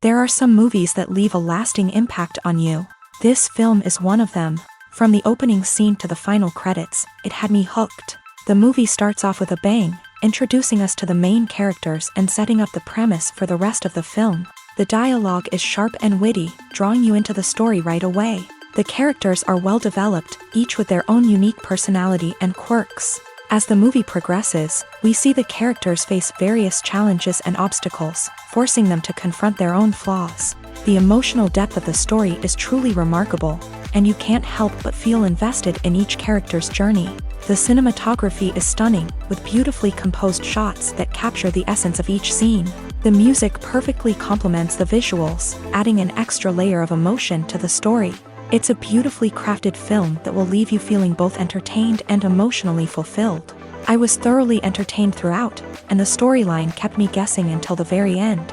There are some movies that leave a lasting impact on you. This film is one of them. From the opening scene to the final credits, it had me hooked. The movie starts off with a bang, introducing us to the main characters and setting up the premise for the rest of the film. The dialogue is sharp and witty, drawing you into the story right away. The characters are well developed, each with their own unique personality and quirks. As the movie progresses, we see the characters face various challenges and obstacles, forcing them to confront their own flaws. The emotional depth of the story is truly remarkable, and you can't help but feel invested in each character's journey. The cinematography is stunning, with beautifully composed shots that capture the essence of each scene. The music perfectly complements the visuals, adding an extra layer of emotion to the story. It's a beautifully crafted film that will leave you feeling both entertained and emotionally fulfilled. I was thoroughly entertained throughout, and the storyline kept me guessing until the very end.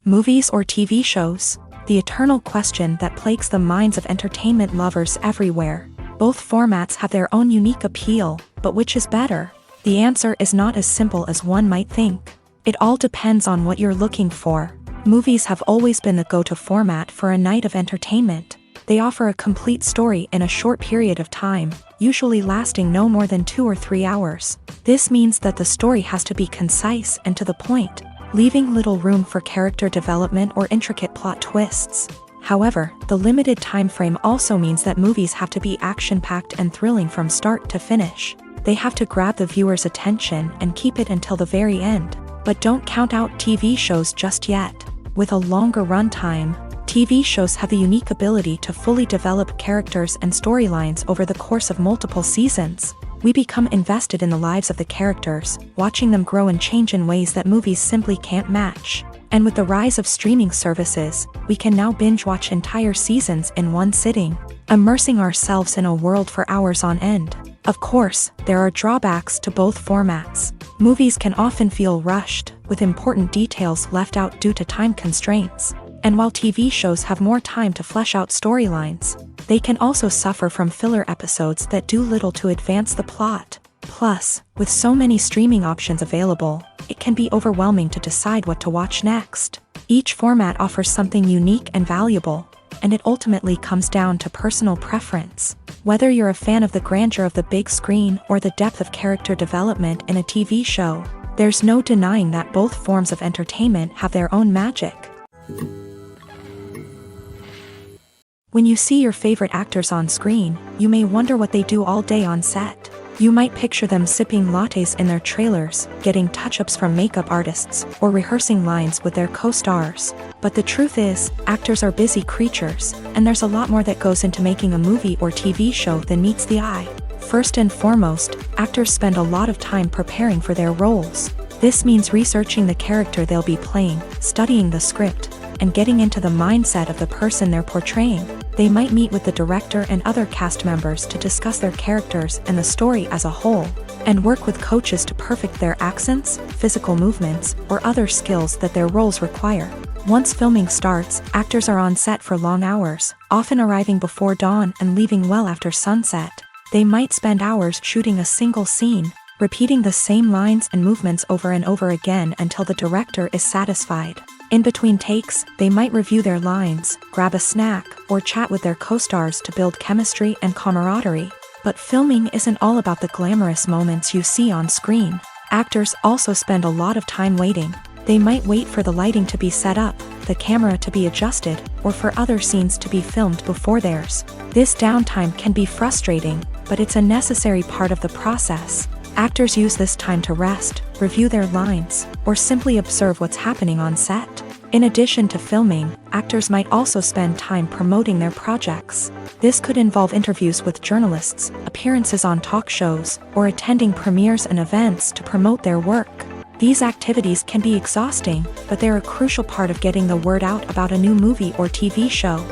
Movies or TV shows? The eternal question that plagues the minds of entertainment lovers everywhere. Both formats have their own unique appeal, but which is better? The answer is not as simple as one might think. It all depends on what you're looking for. Movies have always been the go-to format for a night of entertainment. They offer a complete story in a short period of time, usually lasting no more than 2 or 3 hours. This means that the story has to be concise and to the point, leaving little room for character development or intricate plot twists. However, the limited time frame also means that movies have to be action-packed and thrilling from start to finish. They have to grab the viewer's attention and keep it until the very end. But don't count out TV shows just yet. With a longer runtime, TV shows have the unique ability to fully develop characters and storylines over the course of multiple seasons. We become invested in the lives of the characters, watching them grow and change in ways that movies simply can't match. And with the rise of streaming services, we can now binge-watch entire seasons in one sitting, immersing ourselves in a world for hours on end. Of course, there are drawbacks to both formats. Movies can often feel rushed, with important details left out due to time constraints. And while TV shows have more time to flesh out storylines, they can also suffer from filler episodes that do little to advance the plot. Plus, with so many streaming options available, it can be overwhelming to decide what to watch next. Each format offers something unique and valuable, and it ultimately comes down to personal preference. Whether you're a fan of the grandeur of the big screen or the depth of character development in a TV show, there's no denying that both forms of entertainment have their own magic. When you see your favorite actors on screen, you may wonder what they do all day on set. You might picture them sipping lattes in their trailers, getting touch-ups from makeup artists, or rehearsing lines with their co-stars. But the truth is, actors are busy creatures, and there's a lot more that goes into making a movie or TV show than meets the eye. First and foremost, actors spend a lot of time preparing for their roles. This means researching the character they'll be playing, studying the script, and getting into the mindset of the person they're portraying. They might meet with the director and other cast members to discuss their characters and the story as a whole, and work with coaches to perfect their accents, physical movements, or other skills that their roles require. Once filming starts, actors are on set for long hours, often arriving before dawn and leaving well after sunset. They might spend hours shooting a single scene, repeating the same lines and movements over and over again until the director is satisfied. In between takes, they might review their lines, grab a snack, or chat with their co-stars to build chemistry and camaraderie. But filming isn't all about the glamorous moments you see on screen. Actors also spend a lot of time waiting. They might wait for the lighting to be set up, the camera to be adjusted, or for other scenes to be filmed before theirs. This downtime can be frustrating, but it's a necessary part of the process. Actors use this time to rest, review their lines, or simply observe what's happening on set. In addition to filming, actors might also spend time promoting their projects. This could involve interviews with journalists, appearances on talk shows, or attending premieres and events to promote their work. These activities can be exhausting, but they're a crucial part of getting the word out about a new movie or TV show.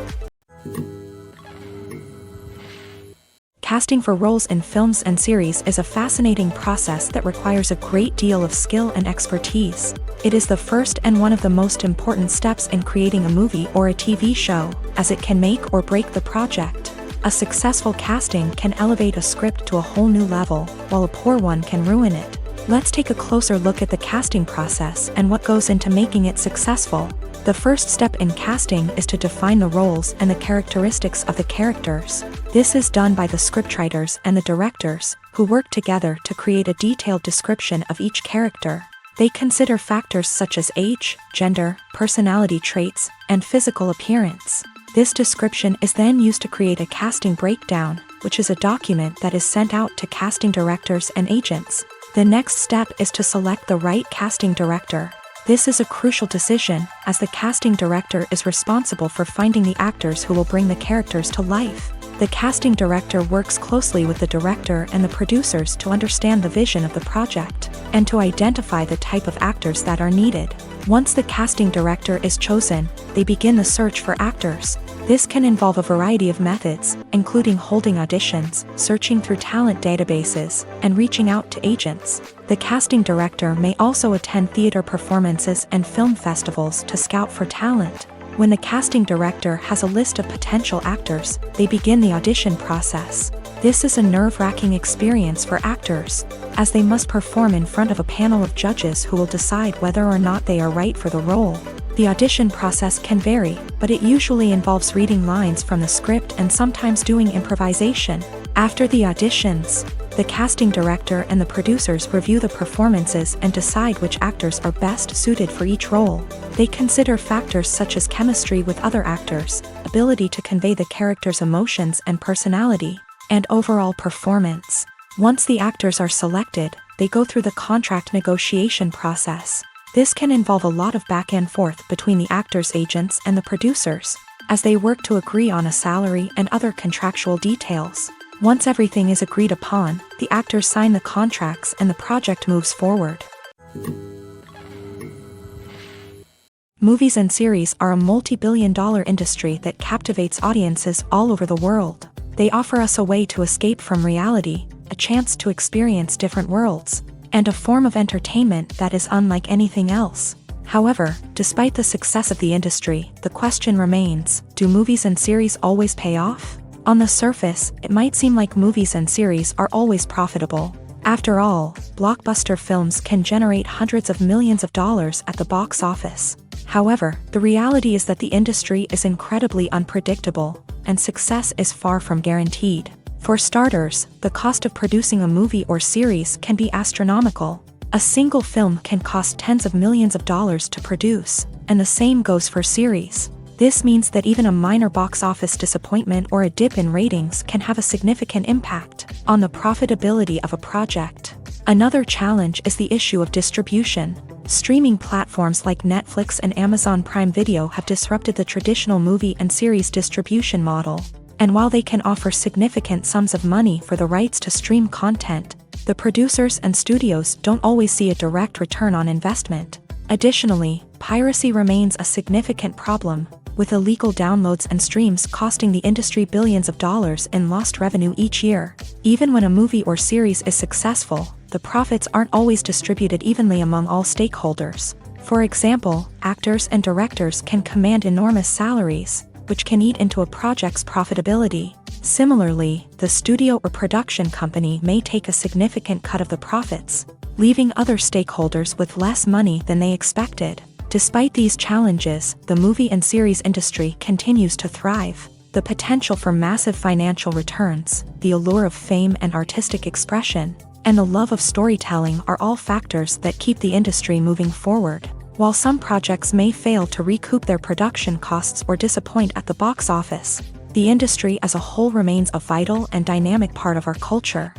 Casting for roles in films and series is a fascinating process that requires a great deal of skill and expertise. It is the first and one of the most important steps in creating a movie or a TV show, as it can make or break the project. A successful casting can elevate a script to a whole new level, while a poor one can ruin it. Let's take a closer look at the casting process and what goes into making it successful. The first step in casting is to define the roles and the characteristics of the characters. This is done by the scriptwriters and the directors, who work together to create a detailed description of each character. They consider factors such as age, gender, personality traits, and physical appearance. This description is then used to create a casting breakdown, which is a document that is sent out to casting directors and agents. The next step is to select the right casting director. This is a crucial decision, as the casting director is responsible for finding the actors who will bring the characters to life. The casting director works closely with the director and the producers to understand the vision of the project, and to identify the type of actors that are needed. Once the casting director is chosen, they begin the search for actors. This can involve a variety of methods, including holding auditions, searching through talent databases, and reaching out to agents. The casting director may also attend theater performances and film festivals to scout for talent. When the casting director has a list of potential actors, they begin the audition process. This is a nerve-wracking experience for actors, as they must perform in front of a panel of judges who will decide whether or not they are right for the role. The audition process can vary, but it usually involves reading lines from the script and sometimes doing improvisation. After the auditions, the casting director and the producers review the performances and decide which actors are best suited for each role. They consider factors such as chemistry with other actors, ability to convey the character's emotions and personality, and overall performance. Once the actors are selected, they go through the contract negotiation process. This can involve a lot of back and forth between the actors' agents and the producers, as they work to agree on a salary and other contractual details. Once everything is agreed upon, the actors sign the contracts and the project moves forward. Movies and series are a multi-billion-dollar industry that captivates audiences all over the world. They offer us a way to escape from reality, a chance to experience different worlds, and a form of entertainment that is unlike anything else. However, despite the success of the industry, the question remains, do movies and series always pay off? On the surface, it might seem like movies and series are always profitable. After all, blockbuster films can generate hundreds of millions of dollars at the box office. However, the reality is that the industry is incredibly unpredictable, and success is far from guaranteed. For starters, the cost of producing a movie or series can be astronomical. A single film can cost tens of millions of dollars to produce, and the same goes for series. This means that even a minor box office disappointment or a dip in ratings can have a significant impact on the profitability of a project. Another challenge is the issue of distribution. Streaming platforms like Netflix and Amazon Prime Video have disrupted the traditional movie and series distribution model. And while they can offer significant sums of money for the rights to stream content, the producers and studios don't always see a direct return on investment. Additionally, piracy remains a significant problem, with illegal downloads and streams costing the industry billions of dollars in lost revenue each year. Even when a movie or series is successful, the profits aren't always distributed evenly among all stakeholders. For example, actors and directors can command enormous salaries, which can eat into a project's profitability. Similarly, the studio or production company may take a significant cut of the profits, leaving other stakeholders with less money than they expected. Despite these challenges, the movie and series industry continues to thrive. The potential for massive financial returns, the allure of fame and artistic expression, and the love of storytelling are all factors that keep the industry moving forward. While some projects may fail to recoup their production costs or disappoint at the box office, the industry as a whole remains a vital and dynamic part of our culture.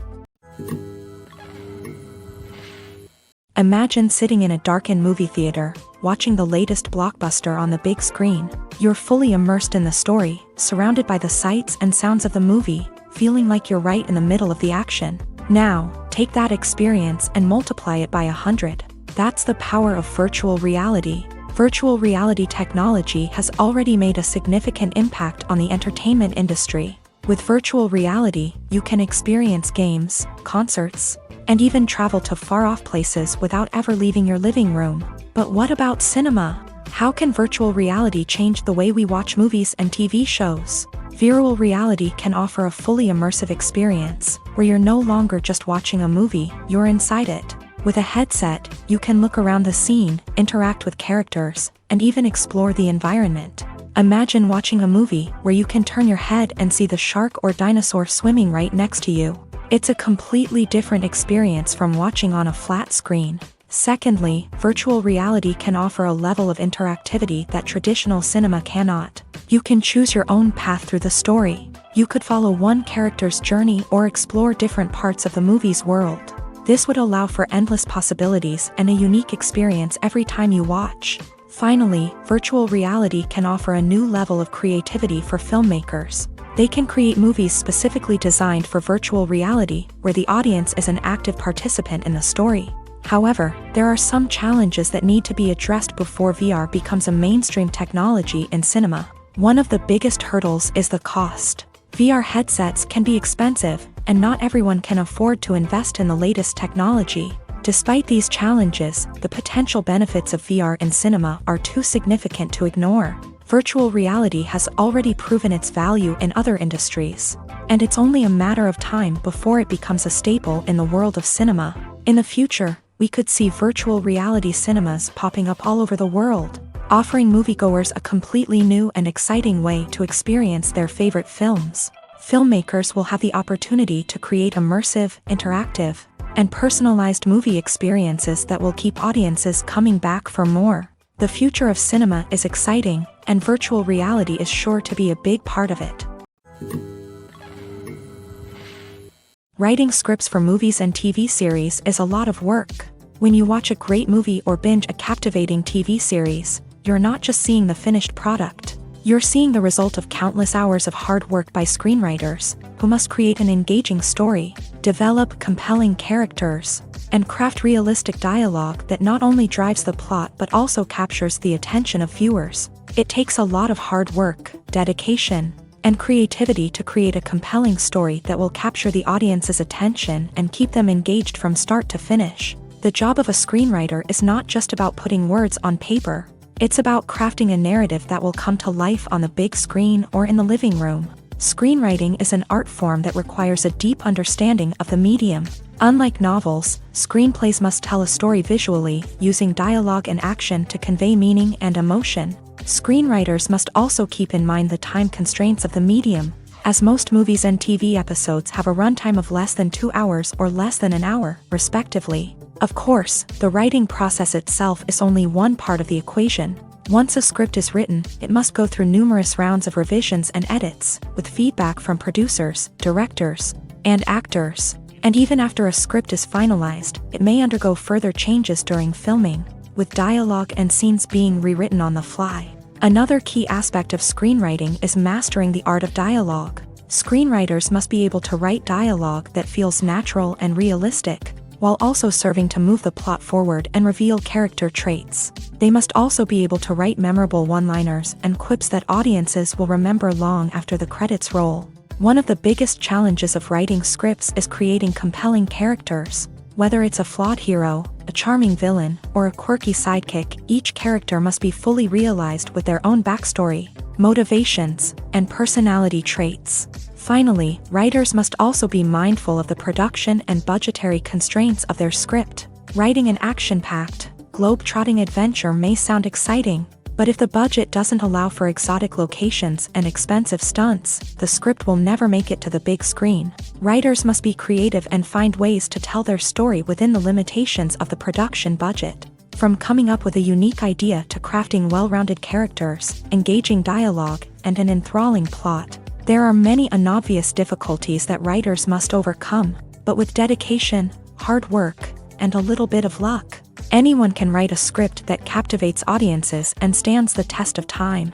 Imagine sitting in a darkened movie theater, watching the latest blockbuster on the big screen. You're fully immersed in the story, surrounded by the sights and sounds of the movie, feeling like you're right in the middle of the action. Now, take that experience and multiply it by 100. That's the power of virtual reality. Virtual reality technology has already made a significant impact on the entertainment industry. With virtual reality, you can experience games, concerts, and even travel to far-off places without ever leaving your living room. But what about cinema? How can virtual reality change the way we watch movies and TV shows? Virtual reality can offer a fully immersive experience, where you're no longer just watching a movie, you're inside it. With a headset, you can look around the scene, interact with characters, and even explore the environment. Imagine watching a movie where you can turn your head and see the shark or dinosaur swimming right next to you. It's a completely different experience from watching on a flat screen. Secondly, virtual reality can offer a level of interactivity that traditional cinema cannot. You can choose your own path through the story. You could follow one character's journey or explore different parts of the movie's world. This would allow for endless possibilities and a unique experience every time you watch. Finally, virtual reality can offer a new level of creativity for filmmakers. They can create movies specifically designed for virtual reality, where the audience is an active participant in the story. However, there are some challenges that need to be addressed before VR becomes a mainstream technology in cinema. One of the biggest hurdles is the cost. VR headsets can be expensive, and not everyone can afford to invest in the latest technology. Despite these challenges, the potential benefits of VR in cinema are too significant to ignore. Virtual reality has already proven its value in other industries, and it's only a matter of time before it becomes a staple in the world of cinema. In the future, we could see virtual reality cinemas popping up all over the world, offering moviegoers a completely new and exciting way to experience their favorite films. Filmmakers will have the opportunity to create immersive, interactive, and personalized movie experiences that will keep audiences coming back for more. The future of cinema is exciting, and virtual reality is sure to be a big part of it. Writing scripts for movies and TV series is a lot of work. When you watch a great movie or binge a captivating TV series, you're not just seeing the finished product. You're seeing the result of countless hours of hard work by screenwriters, who must create an engaging story, develop compelling characters, and craft realistic dialogue that not only drives the plot but also captures the attention of viewers. It takes a lot of hard work, dedication, and creativity to create a compelling story that will capture the audience's attention and keep them engaged from start to finish. The job of a screenwriter is not just about putting words on paper. It's about crafting a narrative that will come to life on the big screen or in the living room. Screenwriting is an art form that requires a deep understanding of the medium. Unlike novels, screenplays must tell a story visually, using dialogue and action to convey meaning and emotion. Screenwriters must also keep in mind the time constraints of the medium, as most movies and TV episodes have a runtime of less than 2 hours or less than an hour, respectively. Of course, the writing process itself is only one part of the equation. Once a script is written, it must go through numerous rounds of revisions and edits, with feedback from producers, directors, and actors. And even after a script is finalized, it may undergo further changes during filming, with dialogue and scenes being rewritten on the fly. Another key aspect of screenwriting is mastering the art of dialogue. Screenwriters must be able to write dialogue that feels natural and realistic, while also serving to move the plot forward and reveal character traits. They must also be able to write memorable one-liners and quips that audiences will remember long after the credits roll. One of the biggest challenges of writing scripts is creating compelling characters. Whether it's a flawed hero, a charming villain, or a quirky sidekick, each character must be fully realized with their own backstory, motivations, and personality traits. Finally, writers must also be mindful of the production and budgetary constraints of their script. Writing an action-packed, globe-trotting adventure may sound exciting, but if the budget doesn't allow for exotic locations and expensive stunts, the script will never make it to the big screen. Writers must be creative and find ways to tell their story within the limitations of the production budget. From coming up with a unique idea to crafting well-rounded characters, engaging dialogue, and an enthralling plot, there are many unobvious difficulties that writers must overcome, but with dedication, hard work, and a little bit of luck, anyone can write a script that captivates audiences and stands the test of time.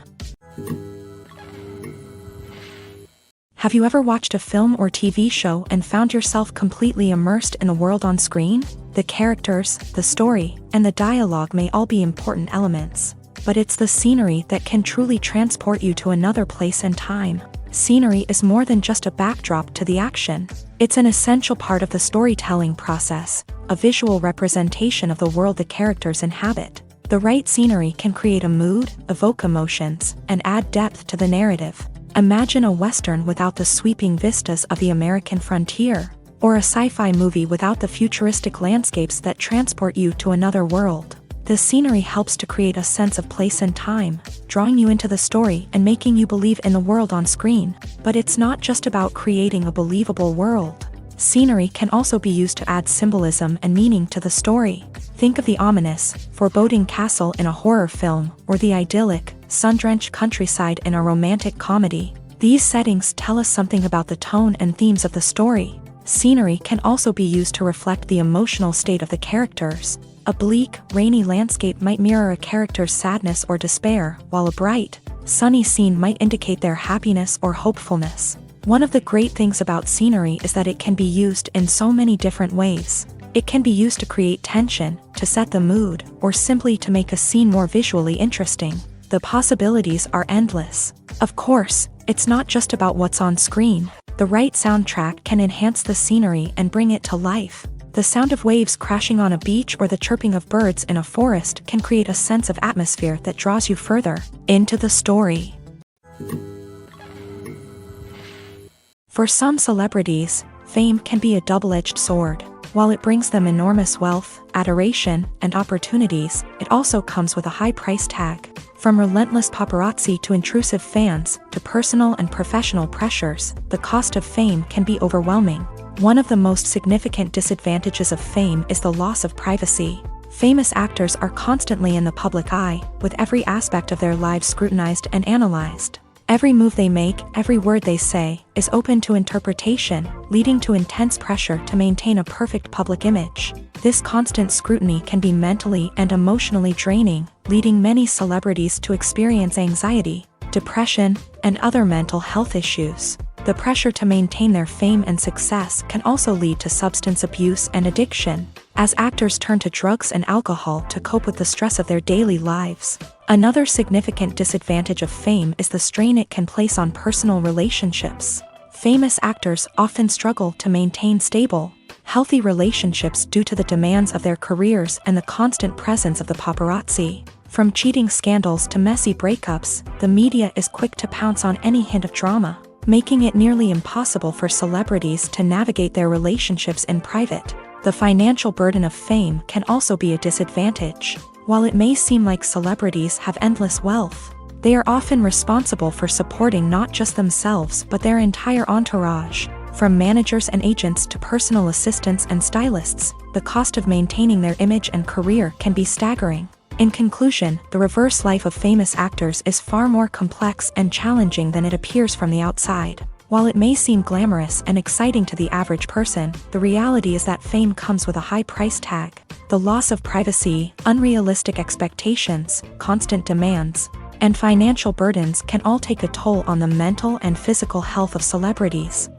Have you ever watched a film or TV show and found yourself completely immersed in the world on screen? The characters, the story, and the dialogue may all be important elements, but it's the scenery that can truly transport you to another place and time. Scenery is more than just a backdrop to the action. It's an essential part of the storytelling process, a visual representation of the world the characters inhabit. The right scenery can create a mood, evoke emotions, and add depth to the narrative. Imagine a Western without the sweeping vistas of the American frontier. or a sci-fi movie without the futuristic landscapes that transport you to another world. The scenery helps to create a sense of place and time, drawing you into the story and making you believe in the world on screen. But it's not just about creating a believable world. Scenery can also be used to add symbolism and meaning to the story. Think of the ominous, foreboding castle in a horror film, or the idyllic, sun-drenched countryside in a romantic comedy. These settings tell us something about the tone and themes of the story. Scenery can also be used to reflect the emotional state of the characters. A bleak, rainy landscape might mirror a character's sadness or despair, while a bright, sunny scene might indicate their happiness or hopefulness. One of the great things about scenery is that it can be used in so many different ways. It can be used to create tension, to set the mood, or simply to make a scene more visually interesting. The possibilities are endless. Of course, it's not just about what's on screen. The right soundtrack can enhance the scenery and bring it to life. The sound of waves crashing on a beach or the chirping of birds in a forest can create a sense of atmosphere that draws you further into the story. For some celebrities, fame can be a double-edged sword. While it brings them enormous wealth, adoration, and opportunities, it also comes with a high price tag. From relentless paparazzi to intrusive fans, to personal and professional pressures, the cost of fame can be overwhelming. One of the most significant disadvantages of fame is the loss of privacy. Famous actors are constantly in the public eye, with every aspect of their lives scrutinized and analyzed. Every move they make, every word they say, is open to interpretation, leading to intense pressure to maintain a perfect public image. This constant scrutiny can be mentally and emotionally draining, leading many celebrities to experience anxiety, depression, and other mental health issues. The pressure to maintain their fame and success can also lead to substance abuse and addiction, as actors turn to drugs and alcohol to cope with the stress of their daily lives. Another significant disadvantage of fame is the strain it can place on personal relationships. Famous actors often struggle to maintain stable, healthy relationships due to the demands of their careers and the constant presence of the paparazzi. From cheating scandals to messy breakups, the media is quick to pounce on any hint of drama, making it nearly impossible for celebrities to navigate their relationships in private. The financial burden of fame can also be a disadvantage. While it may seem like celebrities have endless wealth, they are often responsible for supporting not just themselves but their entire entourage. From managers and agents to personal assistants and stylists, the cost of maintaining their image and career can be staggering. In conclusion, the reverse life of famous actors is far more complex and challenging than it appears from the outside. While it may seem glamorous and exciting to the average person, the reality is that fame comes with a high price tag. The loss of privacy, unrealistic expectations, constant demands, and financial burdens can all take a toll on the mental and physical health of celebrities.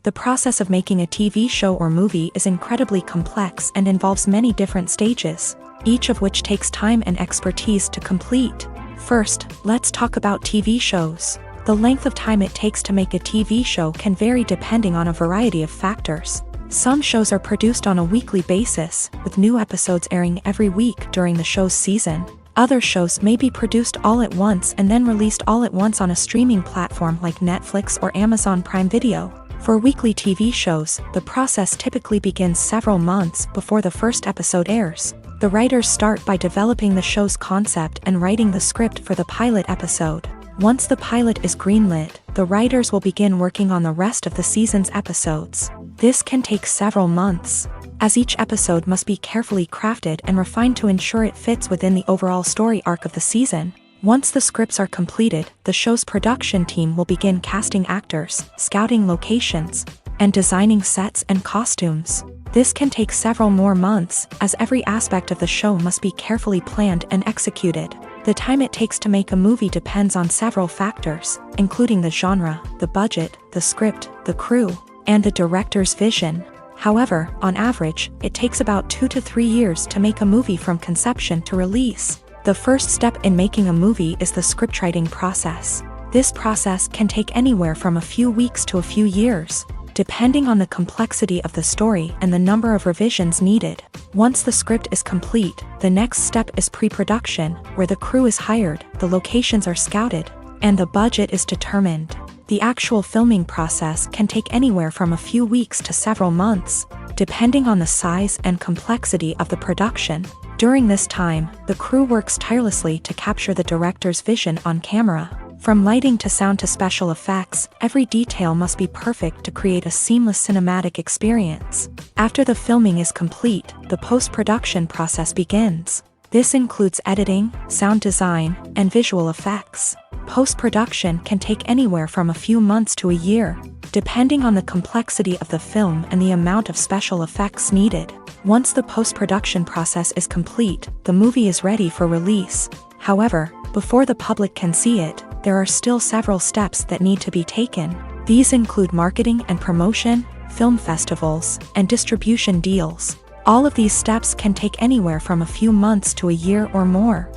The process of making a TV show or movie is incredibly complex and involves many different stages, each of which takes time and expertise to complete. First, let's talk about TV shows. The length of time it takes to make a TV show can vary depending on a variety of factors. Some shows are produced on a weekly basis, with new episodes airing every week during the show's season. Other shows may be produced all at once and then released all at once on a streaming platform like Netflix or Amazon Prime Video. For weekly TV shows, the process typically begins several months before the first episode airs. The writers start by developing the show's concept and writing the script for the pilot episode. Once the pilot is greenlit, the writers will begin working on the rest of the season's episodes. This can take several months, as each episode must be carefully crafted and refined to ensure it fits within the overall story arc of the season. Once the scripts are completed, the show's production team will begin casting actors, scouting locations, and designing sets and costumes. This can take several more months, as every aspect of the show must be carefully planned and executed. The time it takes to make a movie depends on several factors, including the genre, the budget, the script, the crew, and the director's vision. However, on average, it takes about 2 to 3 years to make a movie from conception to release. The first step in making a movie is the scriptwriting process. This process can take anywhere from a few weeks to a few years, depending on the complexity of the story and the number of revisions needed. Once the script is complete, the next step is pre-production, where the crew is hired, the locations are scouted, and the budget is determined. The actual filming process can take anywhere from a few weeks to several months, depending on the size and complexity of the production. During this time, the crew works tirelessly to capture the director's vision on camera. From lighting to sound to special effects, every detail must be perfect to create a seamless cinematic experience. After the filming is complete, the post-production process begins. This includes editing, sound design, and visual effects. Post-production can take anywhere from a few months to a year, depending on the complexity of the film and the amount of special effects needed. Once the post-production process is complete, the movie is ready for release. However, before the public can see it, there are still several steps that need to be taken. These include marketing and promotion, film festivals, and distribution deals. All of these steps can take anywhere from a few months to a year or more.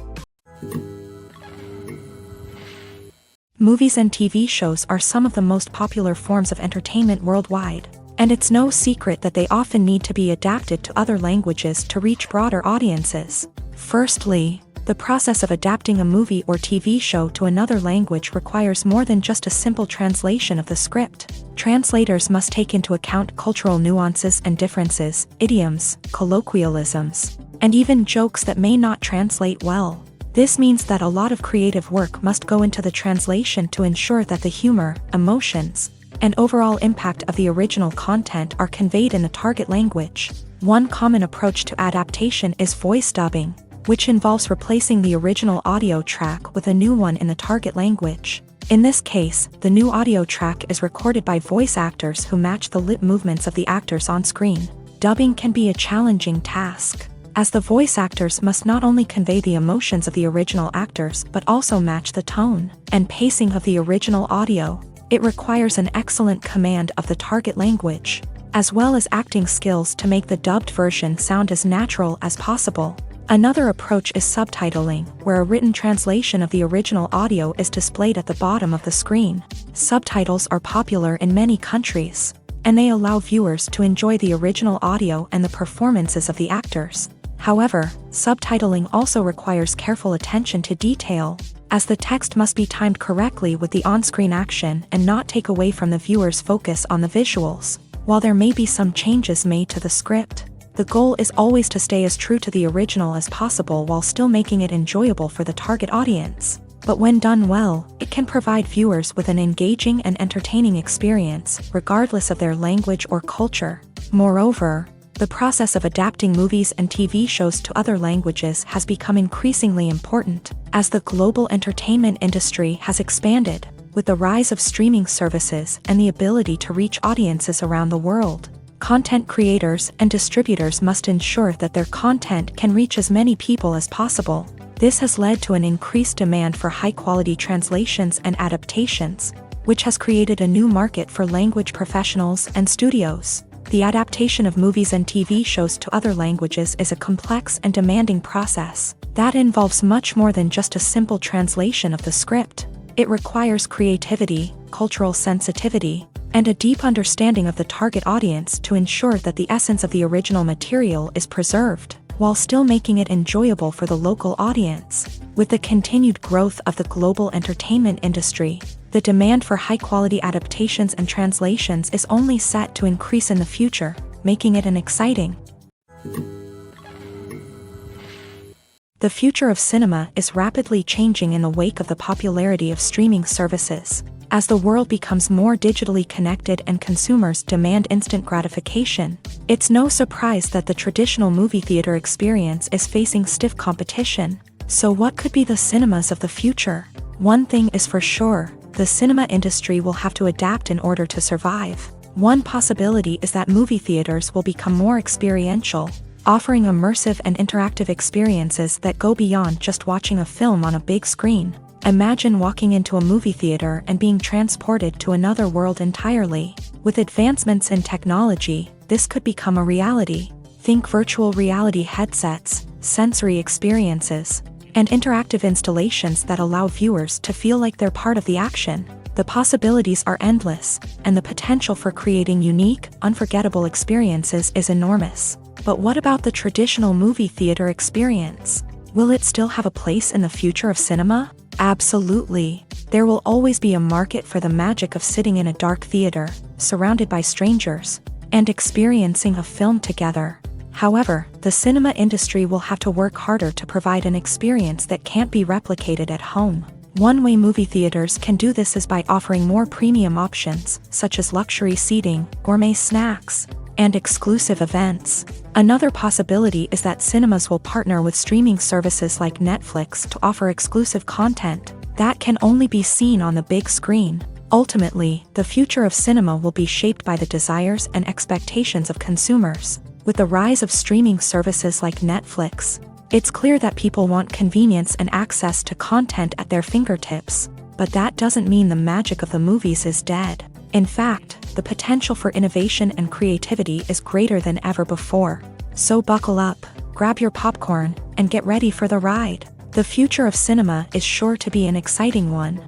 Movies and TV shows are some of the most popular forms of entertainment worldwide, and it's no secret that they often need to be adapted to other languages to reach broader audiences. Firstly, the process of adapting a movie or TV show to another language requires more than just a simple translation of the script. Translators must take into account cultural nuances and differences, idioms, colloquialisms, and even jokes that may not translate well. This means that a lot of creative work must go into the translation to ensure that the humor, emotions, and overall impact of the original content are conveyed in the target language. One common approach to adaptation is voice dubbing, which involves replacing the original audio track with a new one in the target language. In this case, the new audio track is recorded by voice actors who match the lip movements of the actors on screen. Dubbing can be a challenging task, as the voice actors must not only convey the emotions of the original actors but also match the tone and pacing of the original audio. It requires an excellent command of the target language, as well as acting skills to make the dubbed version sound as natural as possible. Another approach is subtitling, where a written translation of the original audio is displayed at the bottom of the screen. Subtitles are popular in many countries, and they allow viewers to enjoy the original audio and the performances of the actors. However, subtitling also requires careful attention to detail, as the text must be timed correctly with the on-screen action and not take away from the viewer's focus on the visuals. While there may be some changes made to the script, the goal is always to stay as true to the original as possible while still making it enjoyable for the target audience. But when done well, it can provide viewers with an engaging and entertaining experience, regardless of their language or culture. Moreover, the process of adapting movies and TV shows to other languages has become increasingly important, as the global entertainment industry has expanded, with the rise of streaming services and the ability to reach audiences around the world. Content creators and distributors must ensure that their content can reach as many people as possible. This has led to an increased demand for high-quality translations and adaptations, which has created a new market for language professionals and studios. The adaptation of movies and TV shows to other languages is a complex and demanding process that involves much more than just a simple translation of the script. It requires creativity, cultural sensitivity, and a deep understanding of the target audience to ensure that the essence of the original material is preserved, while still making it enjoyable for the local audience. With the continued growth of the global entertainment industry, the demand for high-quality adaptations and translations is only set to increase in the future, making it an exciting. The future of cinema is rapidly changing in the wake of the popularity of streaming services. As the world becomes more digitally connected and consumers demand instant gratification, it's no surprise that the traditional movie theater experience is facing stiff competition. So what could be the cinemas of the future? One thing is for sure, the cinema industry will have to adapt in order to survive. One possibility is that movie theaters will become more experiential, offering immersive and interactive experiences that go beyond just watching a film on a big screen. Imagine walking into a movie theater and being transported to another world entirely. With advancements in technology, this could become a reality. Think virtual reality headsets, sensory experiences, and interactive installations that allow viewers to feel like they're part of the action. The possibilities are endless, and the potential for creating unique, unforgettable experiences is enormous. But what about the traditional movie theater experience? Will it still have a place in the future of cinema? Absolutely. There will always be a market for the magic of sitting in a dark theater, surrounded by strangers, and experiencing a film together. However, the cinema industry will have to work harder to provide an experience that can't be replicated at home. One way movie theaters can do this is by offering more premium options, such as luxury seating, gourmet snacks, and exclusive events. Another possibility is that cinemas will partner with streaming services like Netflix to offer exclusive content that can only be seen on the big screen. Ultimately, the future of cinema will be shaped by the desires and expectations of consumers. With the rise of streaming services like Netflix, it's clear that people want convenience and access to content at their fingertips. But that doesn't mean the magic of the movies is dead. In fact, the potential for innovation and creativity is greater than ever before. So buckle up, grab your popcorn, and get ready for the ride. The future of cinema is sure to be an exciting one.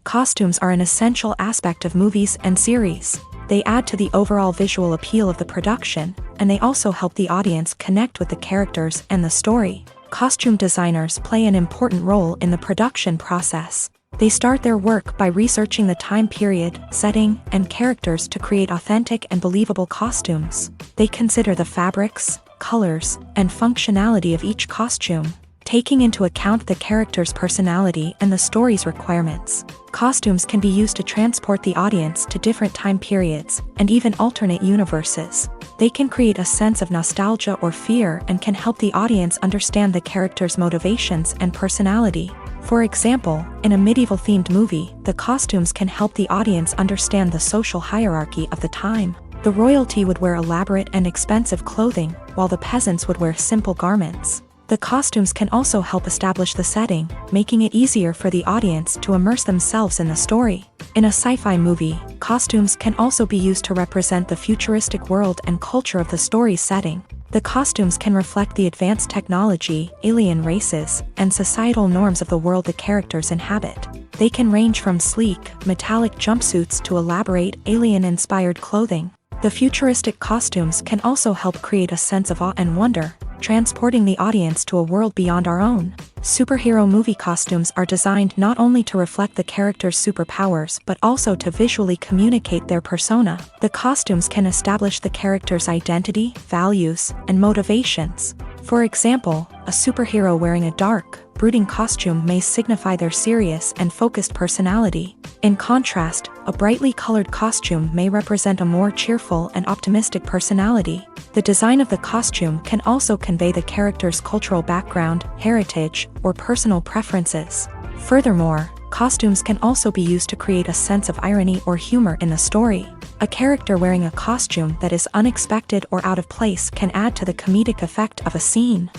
Costumes are an essential aspect of movies and series. They add to the overall visual appeal of the production, and they also help the audience connect with the characters and the story. Costume designers play an important role in the production process. They start their work by researching the time period, setting, and characters to create authentic and believable costumes. They consider the fabrics, colors, and functionality of each costume, taking into account the character's personality and the story's requirements. Costumes can be used to transport the audience to different time periods and even alternate universes. They can create a sense of nostalgia or fear and can help the audience understand the character's motivations and personality. For example, in a medieval-themed movie, the costumes can help the audience understand the social hierarchy of the time. The royalty would wear elaborate and expensive clothing, while the peasants would wear simple garments. The costumes can also help establish the setting, making it easier for the audience to immerse themselves in the story. In a sci-fi movie, costumes can also be used to represent the futuristic world and culture of the story's setting. The costumes can reflect the advanced technology, alien races, and societal norms of the world the characters inhabit. They can range from sleek, metallic jumpsuits to elaborate, alien-inspired clothing. The futuristic costumes can also help create a sense of awe and wonder, transporting the audience to a world beyond our own. Superhero movie costumes are designed not only to reflect the character's superpowers but also to visually communicate their persona. The costumes can establish the character's identity, values, and motivations. For example, a superhero wearing a dark, brooding costume may signify their serious and focused personality. In contrast, a brightly colored costume may represent a more cheerful and optimistic personality. The design of the costume can also convey the character's cultural background, heritage, or personal preferences. Furthermore, costumes can also be used to create a sense of irony or humor in the story. A character wearing a costume that is unexpected or out of place can add to the comedic effect of a scene.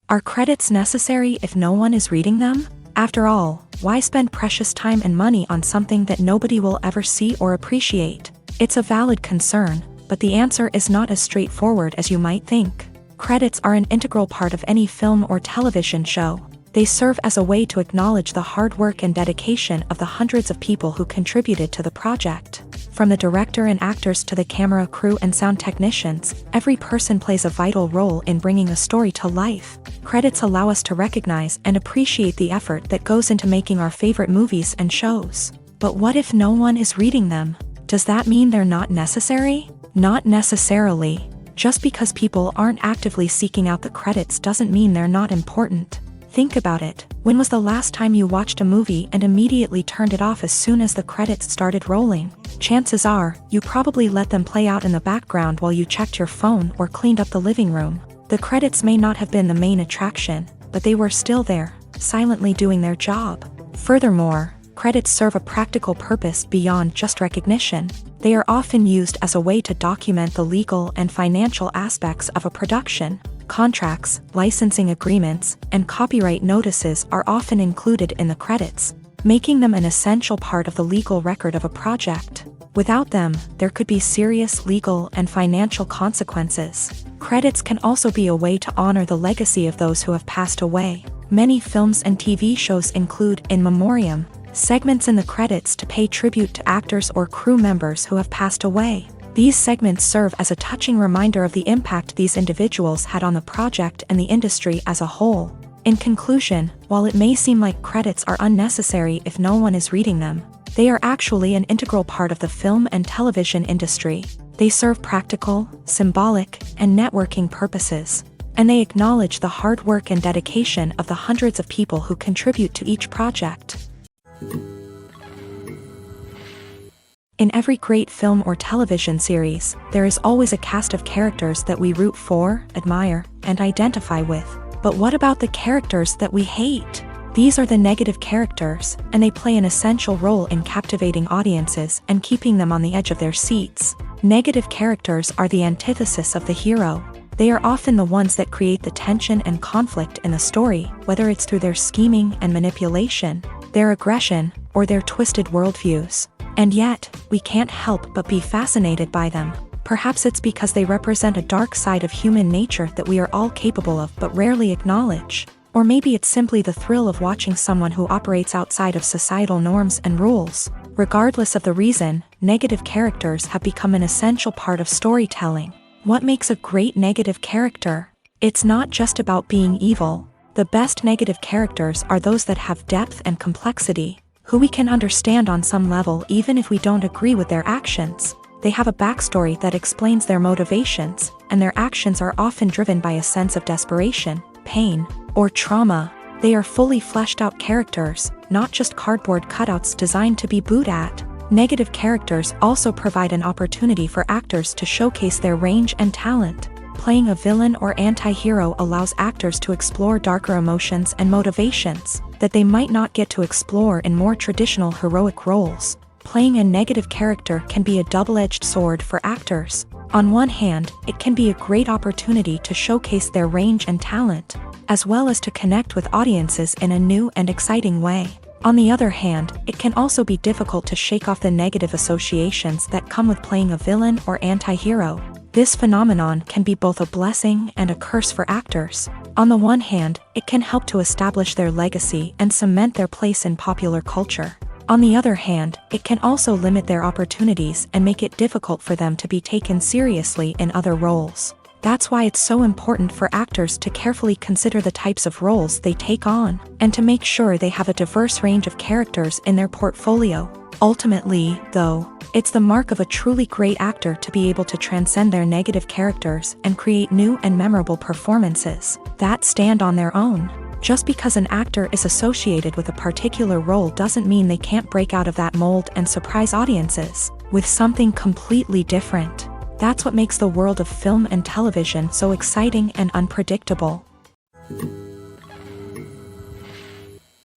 Are credits necessary if no one is reading them? After all, why spend precious time and money on something that nobody will ever see or appreciate? It's a valid concern, but the answer is not as straightforward as you might think. Credits are an integral part of any film or television show. They serve as a way to acknowledge the hard work and dedication of the hundreds of people who contributed to the project. From the director and actors to the camera crew and sound technicians, every person plays a vital role in bringing a story to life. Credits allow us to recognize and appreciate the effort that goes into making our favorite movies and shows. But what if no one is reading them? Does that mean they're not necessary? Not necessarily. Just because people aren't actively seeking out the credits doesn't mean they're not important. Think about it. When was the last time you watched a movie and immediately turned it off as soon as the credits started rolling? Chances are, you probably let them play out in the background while you checked your phone or cleaned up the living room. The credits may not have been the main attraction, but they were still there, silently doing their job. Furthermore, credits serve a practical purpose beyond just recognition. They are often used as a way to document the legal and financial aspects of a production. Contracts, licensing agreements, and copyright notices are often included in the credits, making them an essential part of the legal record of a project. Without them, there could be serious legal and financial consequences. Credits can also be a way to honor the legacy of those who have passed away. Many films and TV shows include in memoriam segments in the credits to pay tribute to actors or crew members who have passed away. These segments serve as a touching reminder of the impact these individuals had on the project and the industry as a whole. In conclusion, while it may seem like credits are unnecessary if no one is reading them, they are actually an integral part of the film and television industry. They serve practical, symbolic, and networking purposes, and they acknowledge the hard work and dedication of the hundreds of people who contribute to each project. In every great film or television series, there is always a cast of characters that we root for, admire, and identify with. But what about the characters that we hate? These are the negative characters, and they play an essential role in captivating audiences and keeping them on the edge of their seats. Negative characters are the antithesis of the hero. They are often the ones that create the tension and conflict in the story, whether it's through their scheming and manipulation, their aggression, or their twisted worldviews. And yet, we can't help but be fascinated by them. Perhaps it's because they represent a dark side of human nature that we are all capable of but rarely acknowledge. Or maybe it's simply the thrill of watching someone who operates outside of societal norms and rules. Regardless of the reason, negative characters have become an essential part of storytelling. What makes a great negative character? It's not just about being evil. The best negative characters are those that have depth and complexity, who we can understand on some level even if we don't agree with their actions. They have a backstory that explains their motivations, and their actions are often driven by a sense of desperation, pain, or trauma. They are fully fleshed out characters, not just cardboard cutouts designed to be booed at. Negative characters also provide an opportunity for actors to showcase their range and talent. Playing a villain or anti-hero allows actors to explore darker emotions and motivations that they might not get to explore in more traditional heroic roles. Playing a negative character can be a double-edged sword for actors. On one hand, it can be a great opportunity to showcase their range and talent, as well as to connect with audiences in a new and exciting way. On the other hand, it can also be difficult to shake off the negative associations that come with playing a villain or anti-hero. This phenomenon can be both a blessing and a curse for actors. On the one hand, it can help to establish their legacy and cement their place in popular culture. On the other hand, it can also limit their opportunities and make it difficult for them to be taken seriously in other roles. That's why it's so important for actors to carefully consider the types of roles they take on, and to make sure they have a diverse range of characters in their portfolio. Ultimately, though, it's the mark of a truly great actor to be able to transcend their negative characters and create new and memorable performances that stand on their own. Just because an actor is associated with a particular role doesn't mean they can't break out of that mold and surprise audiences with something completely different. That's what makes the world of film and television so exciting and unpredictable.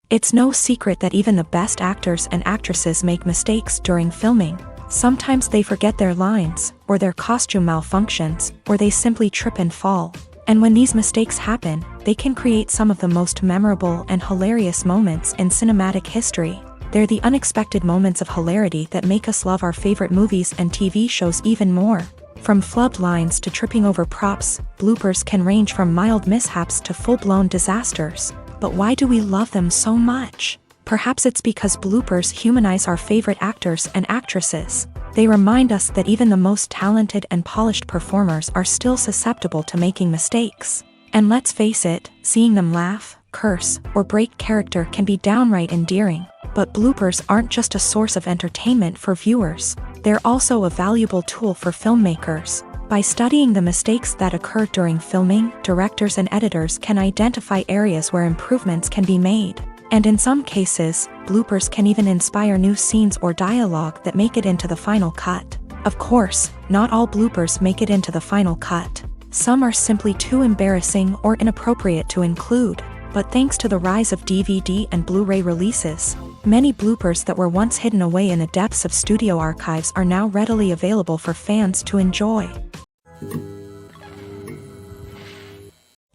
It's no secret that even the best actors and actresses make mistakes during filming. Sometimes they forget their lines, or their costume malfunctions, or they simply trip and fall. And when these mistakes happen, they can create some of the most memorable and hilarious moments in cinematic history. They're the unexpected moments of hilarity that make us love our favorite movies and TV shows even more. From flubbed lines to tripping over props, bloopers can range from mild mishaps to full-blown disasters. But why do we love them so much? Perhaps it's because bloopers humanize our favorite actors and actresses. They remind us that even the most talented and polished performers are still susceptible to making mistakes. And let's face it, seeing them laugh, curse, or break character can be downright endearing. But bloopers aren't just a source of entertainment for viewers. They're also a valuable tool for filmmakers. By studying the mistakes that occur during filming, directors and editors can identify areas where improvements can be made. And in some cases, bloopers can even inspire new scenes or dialogue that make it into the final cut. Of course, not all bloopers make it into the final cut. Some are simply too embarrassing or inappropriate to include. But thanks to the rise of DVD and Blu-ray releases, many bloopers that were once hidden away in the depths of studio archives are now readily available for fans to enjoy.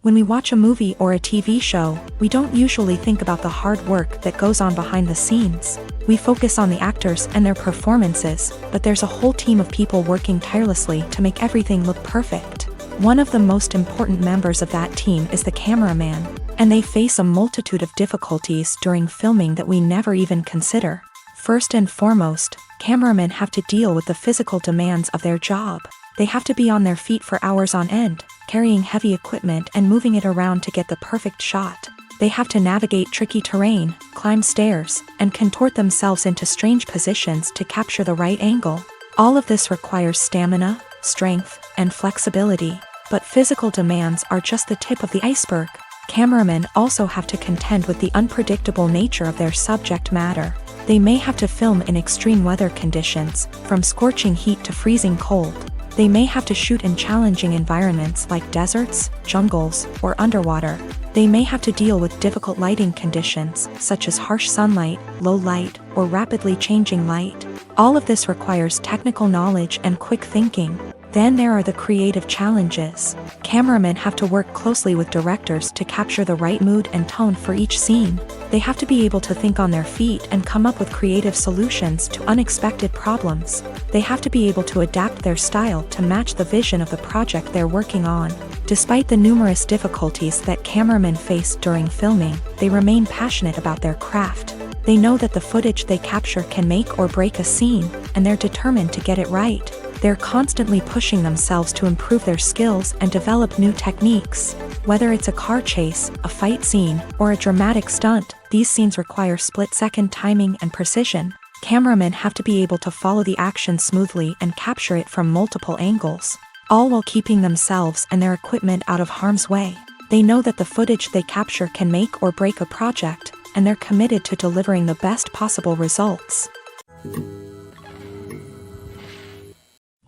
When we watch a movie or a TV show, we don't usually think about the hard work that goes on behind the scenes. We focus on the actors and their performances, but there's a whole team of people working tirelessly to make everything look perfect. One of the most important members of that team is the cameraman, and they face a multitude of difficulties during filming that we never even consider. First and foremost, cameramen have to deal with the physical demands of their job. They have to be on their feet for hours on end, carrying heavy equipment and moving it around to get the perfect shot. They have to navigate tricky terrain, climb stairs, and contort themselves into strange positions to capture the right angle. All of this requires stamina, strength, and flexibility. But physical demands are just the tip of the iceberg. Cameramen also have to contend with the unpredictable nature of their subject matter. They may have to film in extreme weather conditions, from scorching heat to freezing cold. They may have to shoot in challenging environments like deserts, jungles, or underwater. They may have to deal with difficult lighting conditions, such as harsh sunlight, low light, or rapidly changing light. All of this requires technical knowledge and quick thinking. Then there are the creative challenges. Cameramen have to work closely with directors to capture the right mood and tone for each scene. They have to be able to think on their feet and come up with creative solutions to unexpected problems. They have to be able to adapt their style to match the vision of the project they're working on. Despite the numerous difficulties that cameramen face during filming, they remain passionate about their craft. They know that the footage they capture can make or break a scene, and they're determined to get it right. They're constantly pushing themselves to improve their skills and develop new techniques. Whether it's a car chase, a fight scene, or a dramatic stunt, these scenes require split-second timing and precision. Cameramen have to be able to follow the action smoothly and capture it from multiple angles, all while keeping themselves and their equipment out of harm's way. They know that the footage they capture can make or break a project, and they're committed to delivering the best possible results.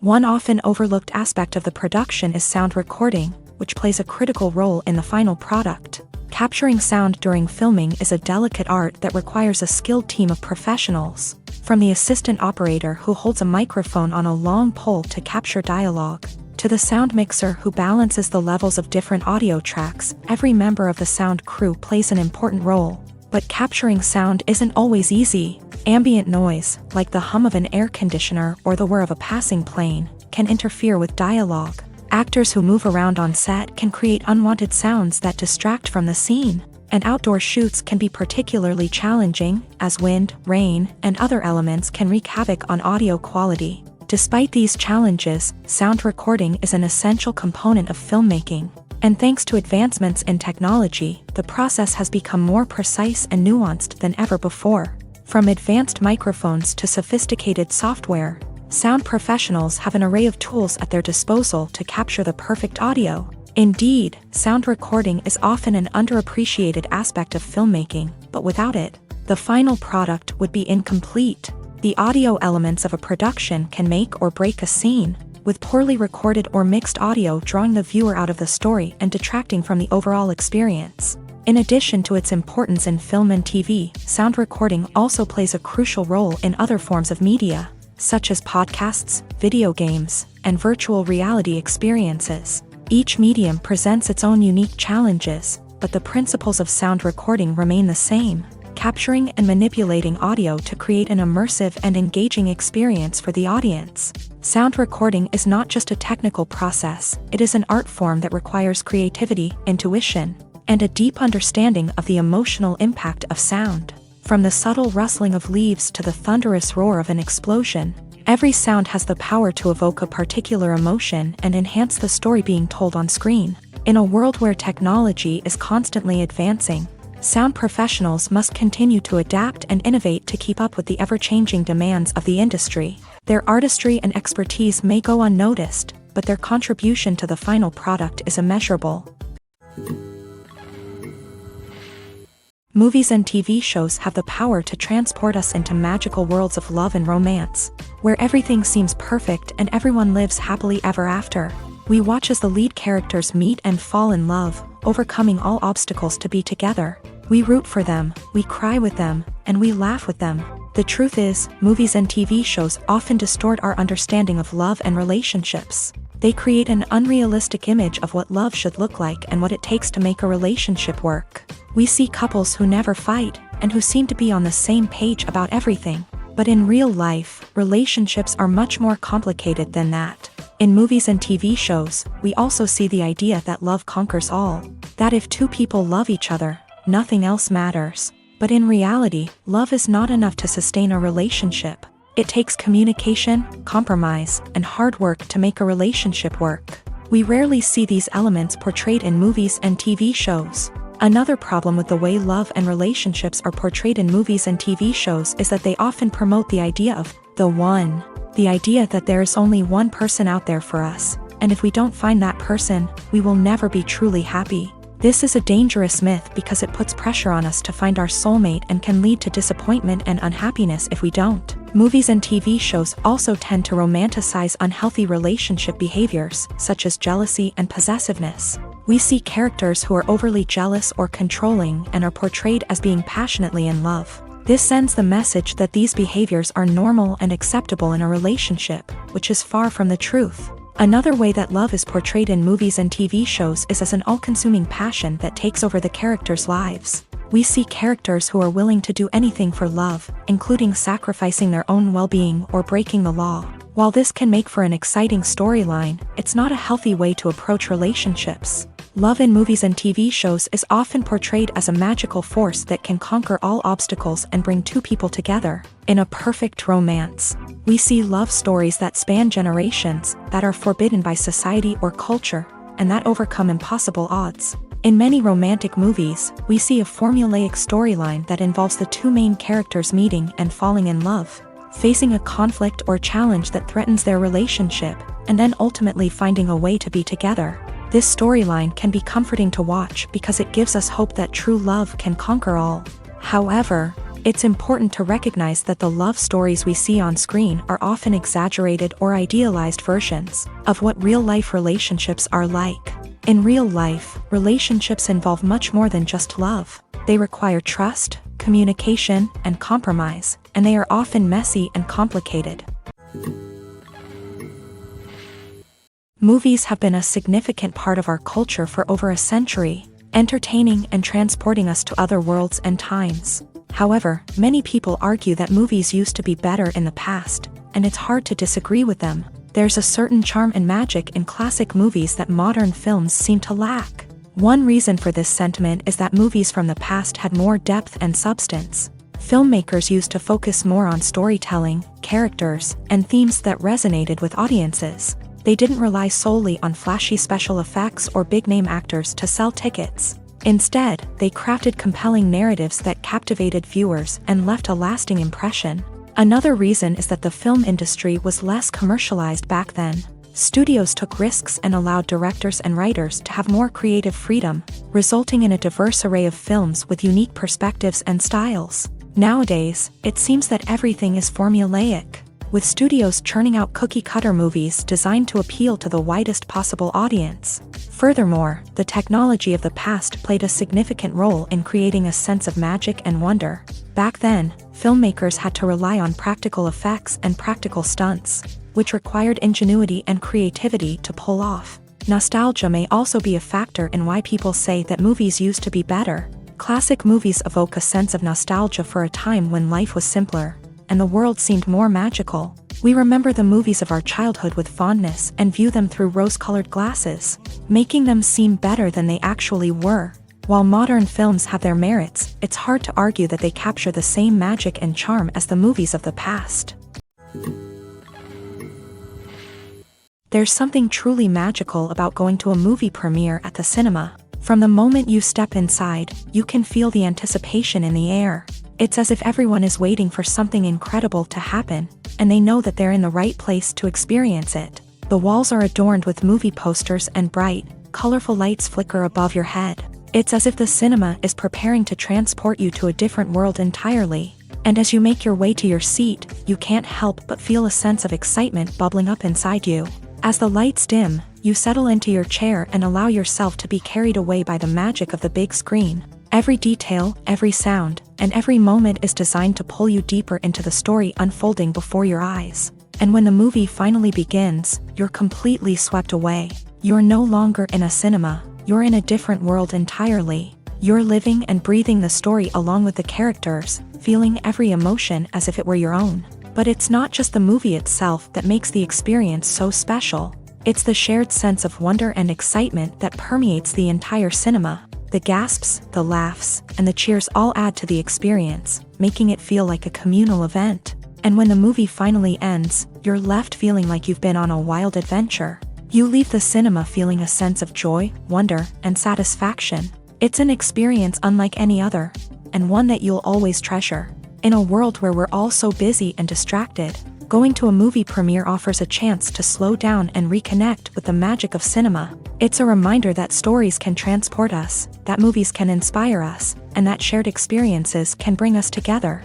One often overlooked aspect of the production is sound recording, which plays a critical role in the final product. Capturing sound during filming is a delicate art that requires a skilled team of professionals. From the assistant operator who holds a microphone on a long pole to capture dialogue, to the sound mixer who balances the levels of different audio tracks, every member of the sound crew plays an important role. But capturing sound isn't always easy. Ambient noise, like the hum of an air conditioner or the whir of a passing plane, can interfere with dialogue. Actors who move around on set can create unwanted sounds that distract from the scene. And outdoor shoots can be particularly challenging, as wind, rain, and other elements can wreak havoc on audio quality. Despite these challenges, sound recording is an essential component of filmmaking. And thanks to advancements in technology, the process has become more precise and nuanced than ever before. From advanced microphones to sophisticated software, sound professionals have an array of tools at their disposal to capture the perfect audio. Indeed, sound recording is often an underappreciated aspect of filmmaking, but without it, the final product would be incomplete. The audio elements of a production can make or break a scene, with poorly recorded or mixed audio drawing the viewer out of the story and detracting from the overall experience. In addition to its importance in film and TV, sound recording also plays a crucial role in other forms of media, such as podcasts, video games, and virtual reality experiences. Each medium presents its own unique challenges, but the principles of sound recording remain the same, capturing and manipulating audio to create an immersive and engaging experience for the audience. Sound recording is not just a technical process, it is an art form that requires creativity, intuition, and a deep understanding of the emotional impact of sound. From the subtle rustling of leaves to the thunderous roar of an explosion, every sound has the power to evoke a particular emotion and enhance the story being told on screen. In a world where technology is constantly advancing, sound professionals must continue to adapt and innovate to keep up with the ever-changing demands of the industry. Their artistry and expertise may go unnoticed, but their contribution to the final product is immeasurable. Movies and TV shows have the power to transport us into magical worlds of love and romance, where everything seems perfect and everyone lives happily ever after. We watch as the lead characters meet and fall in love, overcoming all obstacles to be together. We root for them, we cry with them, and we laugh with them. The truth is, movies and TV shows often distort our understanding of love and relationships. They create an unrealistic image of what love should look like and what it takes to make a relationship work. We see couples who never fight, and who seem to be on the same page about everything. But in real life, relationships are much more complicated than that. In movies and TV shows, we also see the idea that love conquers all. That if two people love each other, nothing else matters. But in reality, love is not enough to sustain a relationship. It takes communication, compromise, and hard work to make a relationship work. We rarely see these elements portrayed in movies and TV shows. Another problem with the way love and relationships are portrayed in movies and TV shows is that they often promote the idea of the one. The idea that there is only one person out there for us, and if we don't find that person, we will never be truly happy. This is a dangerous myth because it puts pressure on us to find our soulmate and can lead to disappointment and unhappiness if we don't. Movies and TV shows also tend to romanticize unhealthy relationship behaviors, such as jealousy and possessiveness. We see characters who are overly jealous or controlling and are portrayed as being passionately in love. This sends the message that these behaviors are normal and acceptable in a relationship, which is far from the truth. Another way that love is portrayed in movies and TV shows is as an all-consuming passion that takes over the characters' lives. We see characters who are willing to do anything for love, including sacrificing their own well-being or breaking the law. While this can make for an exciting storyline, it's not a healthy way to approach relationships. Love in movies and TV shows is often portrayed as a magical force that can conquer all obstacles and bring two people together. In a perfect romance, we see love stories that span generations, that are forbidden by society or culture, and that overcome impossible odds. In many romantic movies, we see a formulaic storyline that involves the two main characters meeting and falling in love, facing a conflict or challenge that threatens their relationship, and then ultimately finding a way to be together. This storyline can be comforting to watch because it gives us hope that true love can conquer all. However, it's important to recognize that the love stories we see on screen are often exaggerated or idealized versions of what real-life relationships are like. In real life, relationships involve much more than just love. They require trust, communication, and compromise, and they are often messy and complicated. Movies have been a significant part of our culture for over a century, entertaining and transporting us to other worlds and times. However, many people argue that movies used to be better in the past, and it's hard to disagree with them. There's a certain charm and magic in classic movies that modern films seem to lack. One reason for this sentiment is that movies from the past had more depth and substance. Filmmakers used to focus more on storytelling, characters, and themes that resonated with audiences. They didn't rely solely on flashy special effects or big-name actors to sell tickets. Instead, they crafted compelling narratives that captivated viewers and left a lasting impression. Another reason is that the film industry was less commercialized back then. Studios took risks and allowed directors and writers to have more creative freedom, resulting in a diverse array of films with unique perspectives and styles. Nowadays, it seems that everything is formulaic, with studios churning out cookie-cutter movies designed to appeal to the widest possible audience. Furthermore, the technology of the past played a significant role in creating a sense of magic and wonder. Back then, filmmakers had to rely on practical effects and practical stunts, which required ingenuity and creativity to pull off. Nostalgia may also be a factor in why people say that movies used to be better. Classic movies evoke a sense of nostalgia for a time when life was simpler, and the world seemed more magical. We remember the movies of our childhood with fondness and view them through rose-colored glasses, making them seem better than they actually were. While modern films have their merits, it's hard to argue that they capture the same magic and charm as the movies of the past. There's something truly magical about going to a movie premiere at the cinema. From the moment you step inside, you can feel the anticipation in the air. It's as if everyone is waiting for something incredible to happen, and they know that they're in the right place to experience it. The walls are adorned with movie posters and bright, colorful lights flicker above your head. It's as if the cinema is preparing to transport you to a different world entirely. And as you make your way to your seat, you can't help but feel a sense of excitement bubbling up inside you. As the lights dim, you settle into your chair and allow yourself to be carried away by the magic of the big screen. Every detail, every sound, and every moment is designed to pull you deeper into the story unfolding before your eyes. And when the movie finally begins, you're completely swept away. You're no longer in a cinema, you're in a different world entirely. You're living and breathing the story along with the characters, feeling every emotion as if it were your own. But it's not just the movie itself that makes the experience so special. It's the shared sense of wonder and excitement that permeates the entire cinema. The gasps, the laughs, and the cheers all add to the experience, making it feel like a communal event. And when the movie finally ends, you're left feeling like you've been on a wild adventure. You leave the cinema feeling a sense of joy, wonder, and satisfaction. It's an experience unlike any other, and one that you'll always treasure. In a world where we're all so busy and distracted, going to a movie premiere offers a chance to slow down and reconnect with the magic of cinema. It's a reminder that stories can transport us, that movies can inspire us, and that shared experiences can bring us together.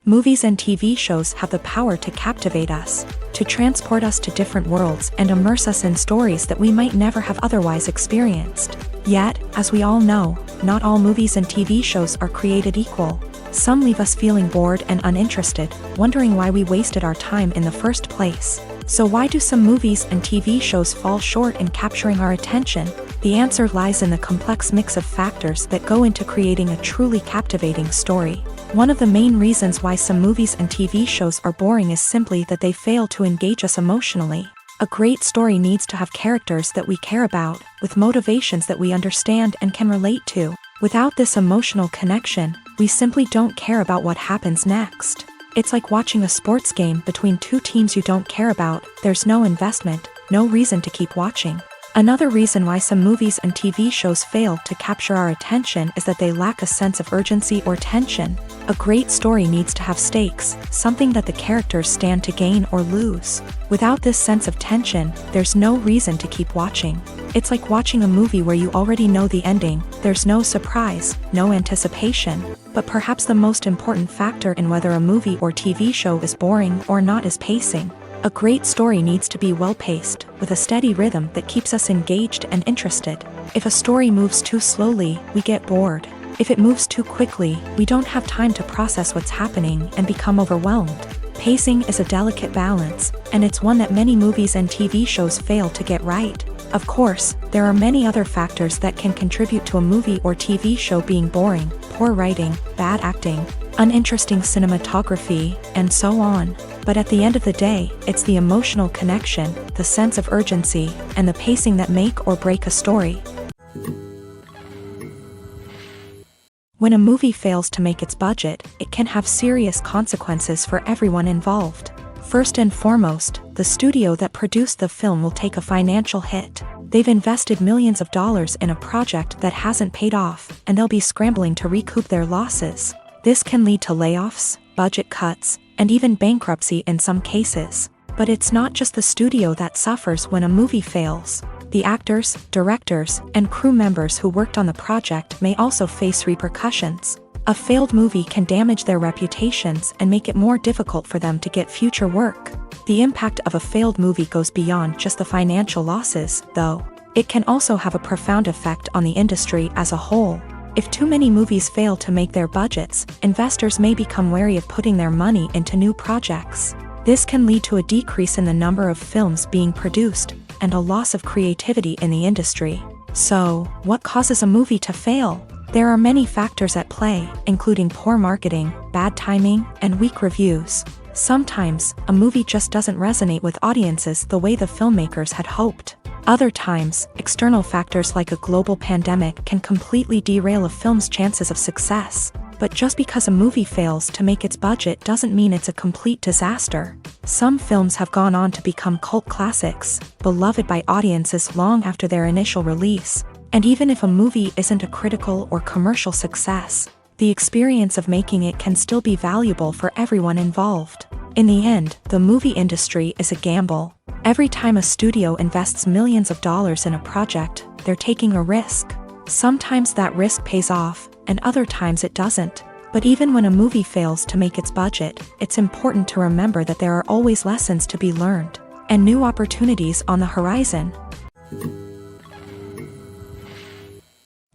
Movies and TV shows have the power to captivate us, to transport us to different worlds and immerse us in stories that we might never have otherwise experienced. Yet, as we all know, not all movies and TV shows are created equal. Some leave us feeling bored and uninterested, wondering why we wasted our time in the first place. So why do some movies and TV shows fall short in capturing our attention? The answer lies in the complex mix of factors that go into creating a truly captivating story. One of the main reasons why some movies and TV shows are boring is simply that they fail to engage us emotionally. A great story needs to have characters that we care about, with motivations that we understand and can relate to. Without this emotional connection, we simply don't care about what happens next. It's like watching a sports game between two teams you don't care about. There's no investment, no reason to keep watching. Another reason why some movies and TV shows fail to capture our attention is that they lack a sense of urgency or tension. A great story needs to have stakes, something that the characters stand to gain or lose. Without this sense of tension, there's no reason to keep watching. It's like watching a movie where you already know the ending. There's no surprise, no anticipation. But perhaps the most important factor in whether a movie or TV show is boring or not is pacing. A great story needs to be well-paced, with a steady rhythm that keeps us engaged and interested. If a story moves too slowly, we get bored. If it moves too quickly, we don't have time to process what's happening and become overwhelmed. Pacing is a delicate balance, and it's one that many movies and TV shows fail to get right. Of course, there are many other factors that can contribute to a movie or TV show being boring: poor writing, bad acting, uninteresting cinematography, and so on. But at the end of the day, it's the emotional connection, the sense of urgency, and the pacing that make or break a story. When a movie fails to make its budget, it can have serious consequences for everyone involved. First and foremost, the studio that produced the film will take a financial hit. They've invested millions of dollars in a project that hasn't paid off, and they'll be scrambling to recoup their losses. This can lead to layoffs, budget cuts, and even bankruptcy in some cases. But it's not just the studio that suffers when a movie fails. The actors, directors, and crew members who worked on the project may also face repercussions. A failed movie can damage their reputations and make it more difficult for them to get future work. The impact of a failed movie goes beyond just the financial losses, though. It can also have a profound effect on the industry as a whole. If too many movies fail to make their budgets, investors may become wary of putting their money into new projects. This can lead to a decrease in the number of films being produced, and a loss of creativity in the industry. So, what causes a movie to fail? There are many factors at play, including poor marketing, bad timing, and weak reviews. Sometimes, a movie just doesn't resonate with audiences the way the filmmakers had hoped. Other times, external factors like a global pandemic can completely derail a film's chances of success. But just because a movie fails to make its budget doesn't mean it's a complete disaster. Some films have gone on to become cult classics, beloved by audiences long after their initial release. And even if a movie isn't a critical or commercial success, the experience of making it can still be valuable for everyone involved. In the end, the movie industry is a gamble. Every time a studio invests millions of dollars in a project, they're taking a risk. Sometimes that risk pays off, and other times it doesn't. But even when a movie fails to make its budget, it's important to remember that there are always lessons to be learned, and new opportunities on the horizon.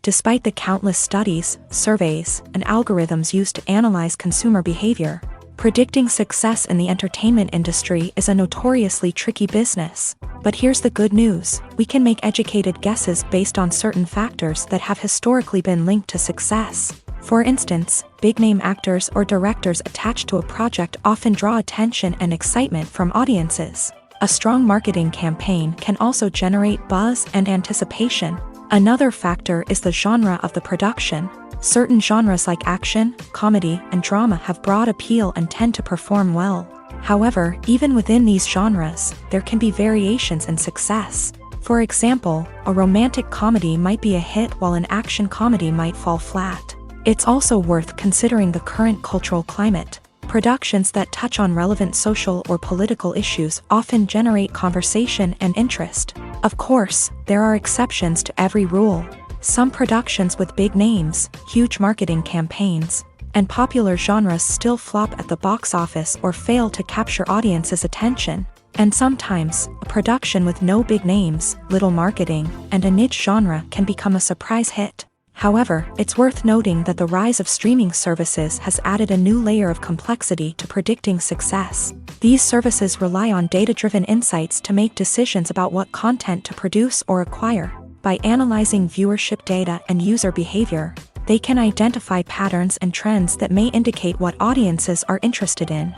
Despite the countless studies, surveys, and algorithms used to analyze consumer behavior, predicting success in the entertainment industry is a notoriously tricky business. But here's the good news: we can make educated guesses based on certain factors that have historically been linked to success. For instance, big-name actors or directors attached to a project often draw attention and excitement from audiences. A strong marketing campaign can also generate buzz and anticipation. Another factor is the genre of the production. Certain genres like action, comedy, and drama have broad appeal and tend to perform well. However, even within these genres, there can be variations in success. For example, a romantic comedy might be a hit while an action comedy might fall flat. It's also worth considering the current cultural climate. Productions that touch on relevant social or political issues often generate conversation and interest. Of course, there are exceptions to every rule. Some productions with big names, huge marketing campaigns, and popular genres still flop at the box office or fail to capture audiences' attention. And sometimes, a production with no big names, little marketing, and a niche genre can become a surprise hit. However, it's worth noting that the rise of streaming services has added a new layer of complexity to predicting success. These services rely on data-driven insights to make decisions about what content to produce or acquire. By analyzing viewership data and user behavior, they can identify patterns and trends that may indicate what audiences are interested in.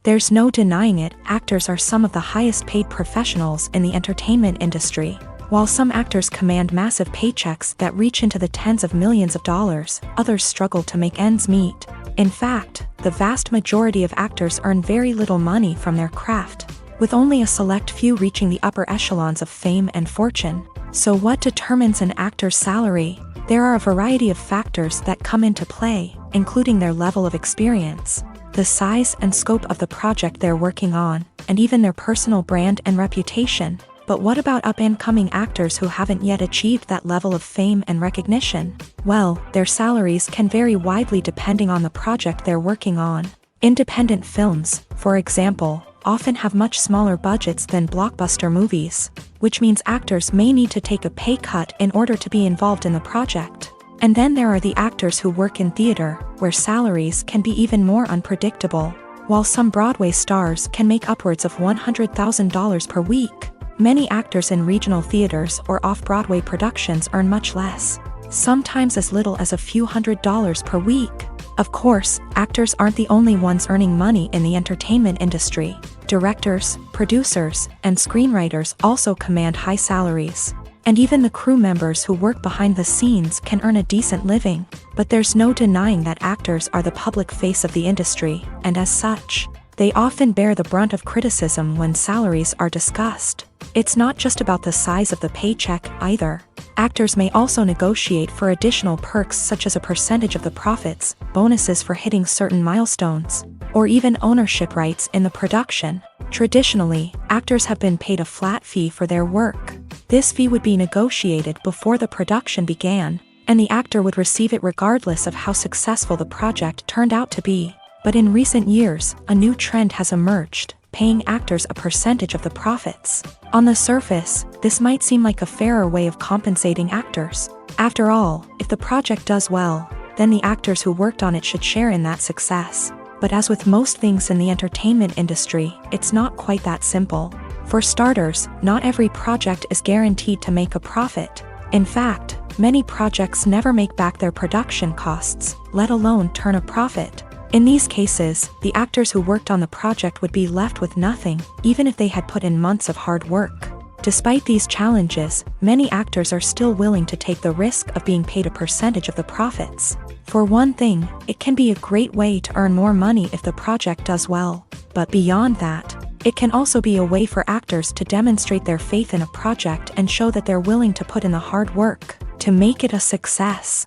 There's no denying it, actors are some of the highest paid professionals in the entertainment industry. While some actors command massive paychecks that reach into the tens of millions of dollars, others struggle to make ends meet. In fact, the vast majority of actors earn very little money from their craft, with only a select few reaching the upper echelons of fame and fortune. So what determines an actor's salary? There are a variety of factors that come into play, including their level of experience, the size and scope of the project they're working on, and even their personal brand and reputation. But what about up-and-coming actors who haven't yet achieved that level of fame and recognition? Well, their salaries can vary widely depending on the project they're working on. Independent films, for example, often have much smaller budgets than blockbuster movies, which means actors may need to take a pay cut in order to be involved in the project. And then there are the actors who work in theater, where salaries can be even more unpredictable. While some Broadway stars can make upwards of $100,000 per week, many actors in regional theaters or off-Broadway productions earn much less, sometimes as little as a few $100s per week. Of course, actors aren't the only ones earning money in the entertainment industry. Directors, producers, and screenwriters also command high salaries. And even the crew members who work behind the scenes can earn a decent living. But there's no denying that actors are the public face of the industry, and as such, they often bear the brunt of criticism when salaries are discussed. It's not just about the size of the paycheck, either. Actors may also negotiate for additional perks such as a percentage of the profits, bonuses for hitting certain milestones, or even ownership rights in the production. Traditionally, actors have been paid a flat fee for their work. This fee would be negotiated before the production began, and the actor would receive it regardless of how successful the project turned out to be. But in recent years, a new trend has emerged, paying actors a percentage of the profits. On the surface, this might seem like a fairer way of compensating actors. After all, if the project does well, then the actors who worked on it should share in that success. But as with most things in the entertainment industry, it's not quite that simple. For starters, not every project is guaranteed to make a profit. In fact, many projects never make back their production costs, let alone turn a profit. In these cases, the actors who worked on the project would be left with nothing, even if they had put in months of hard work. Despite these challenges, many actors are still willing to take the risk of being paid a percentage of the profits. For one thing, it can be a great way to earn more money if the project does well. But beyond that, it can also be a way for actors to demonstrate their faith in a project and show that they're willing to put in the hard work to make it a success.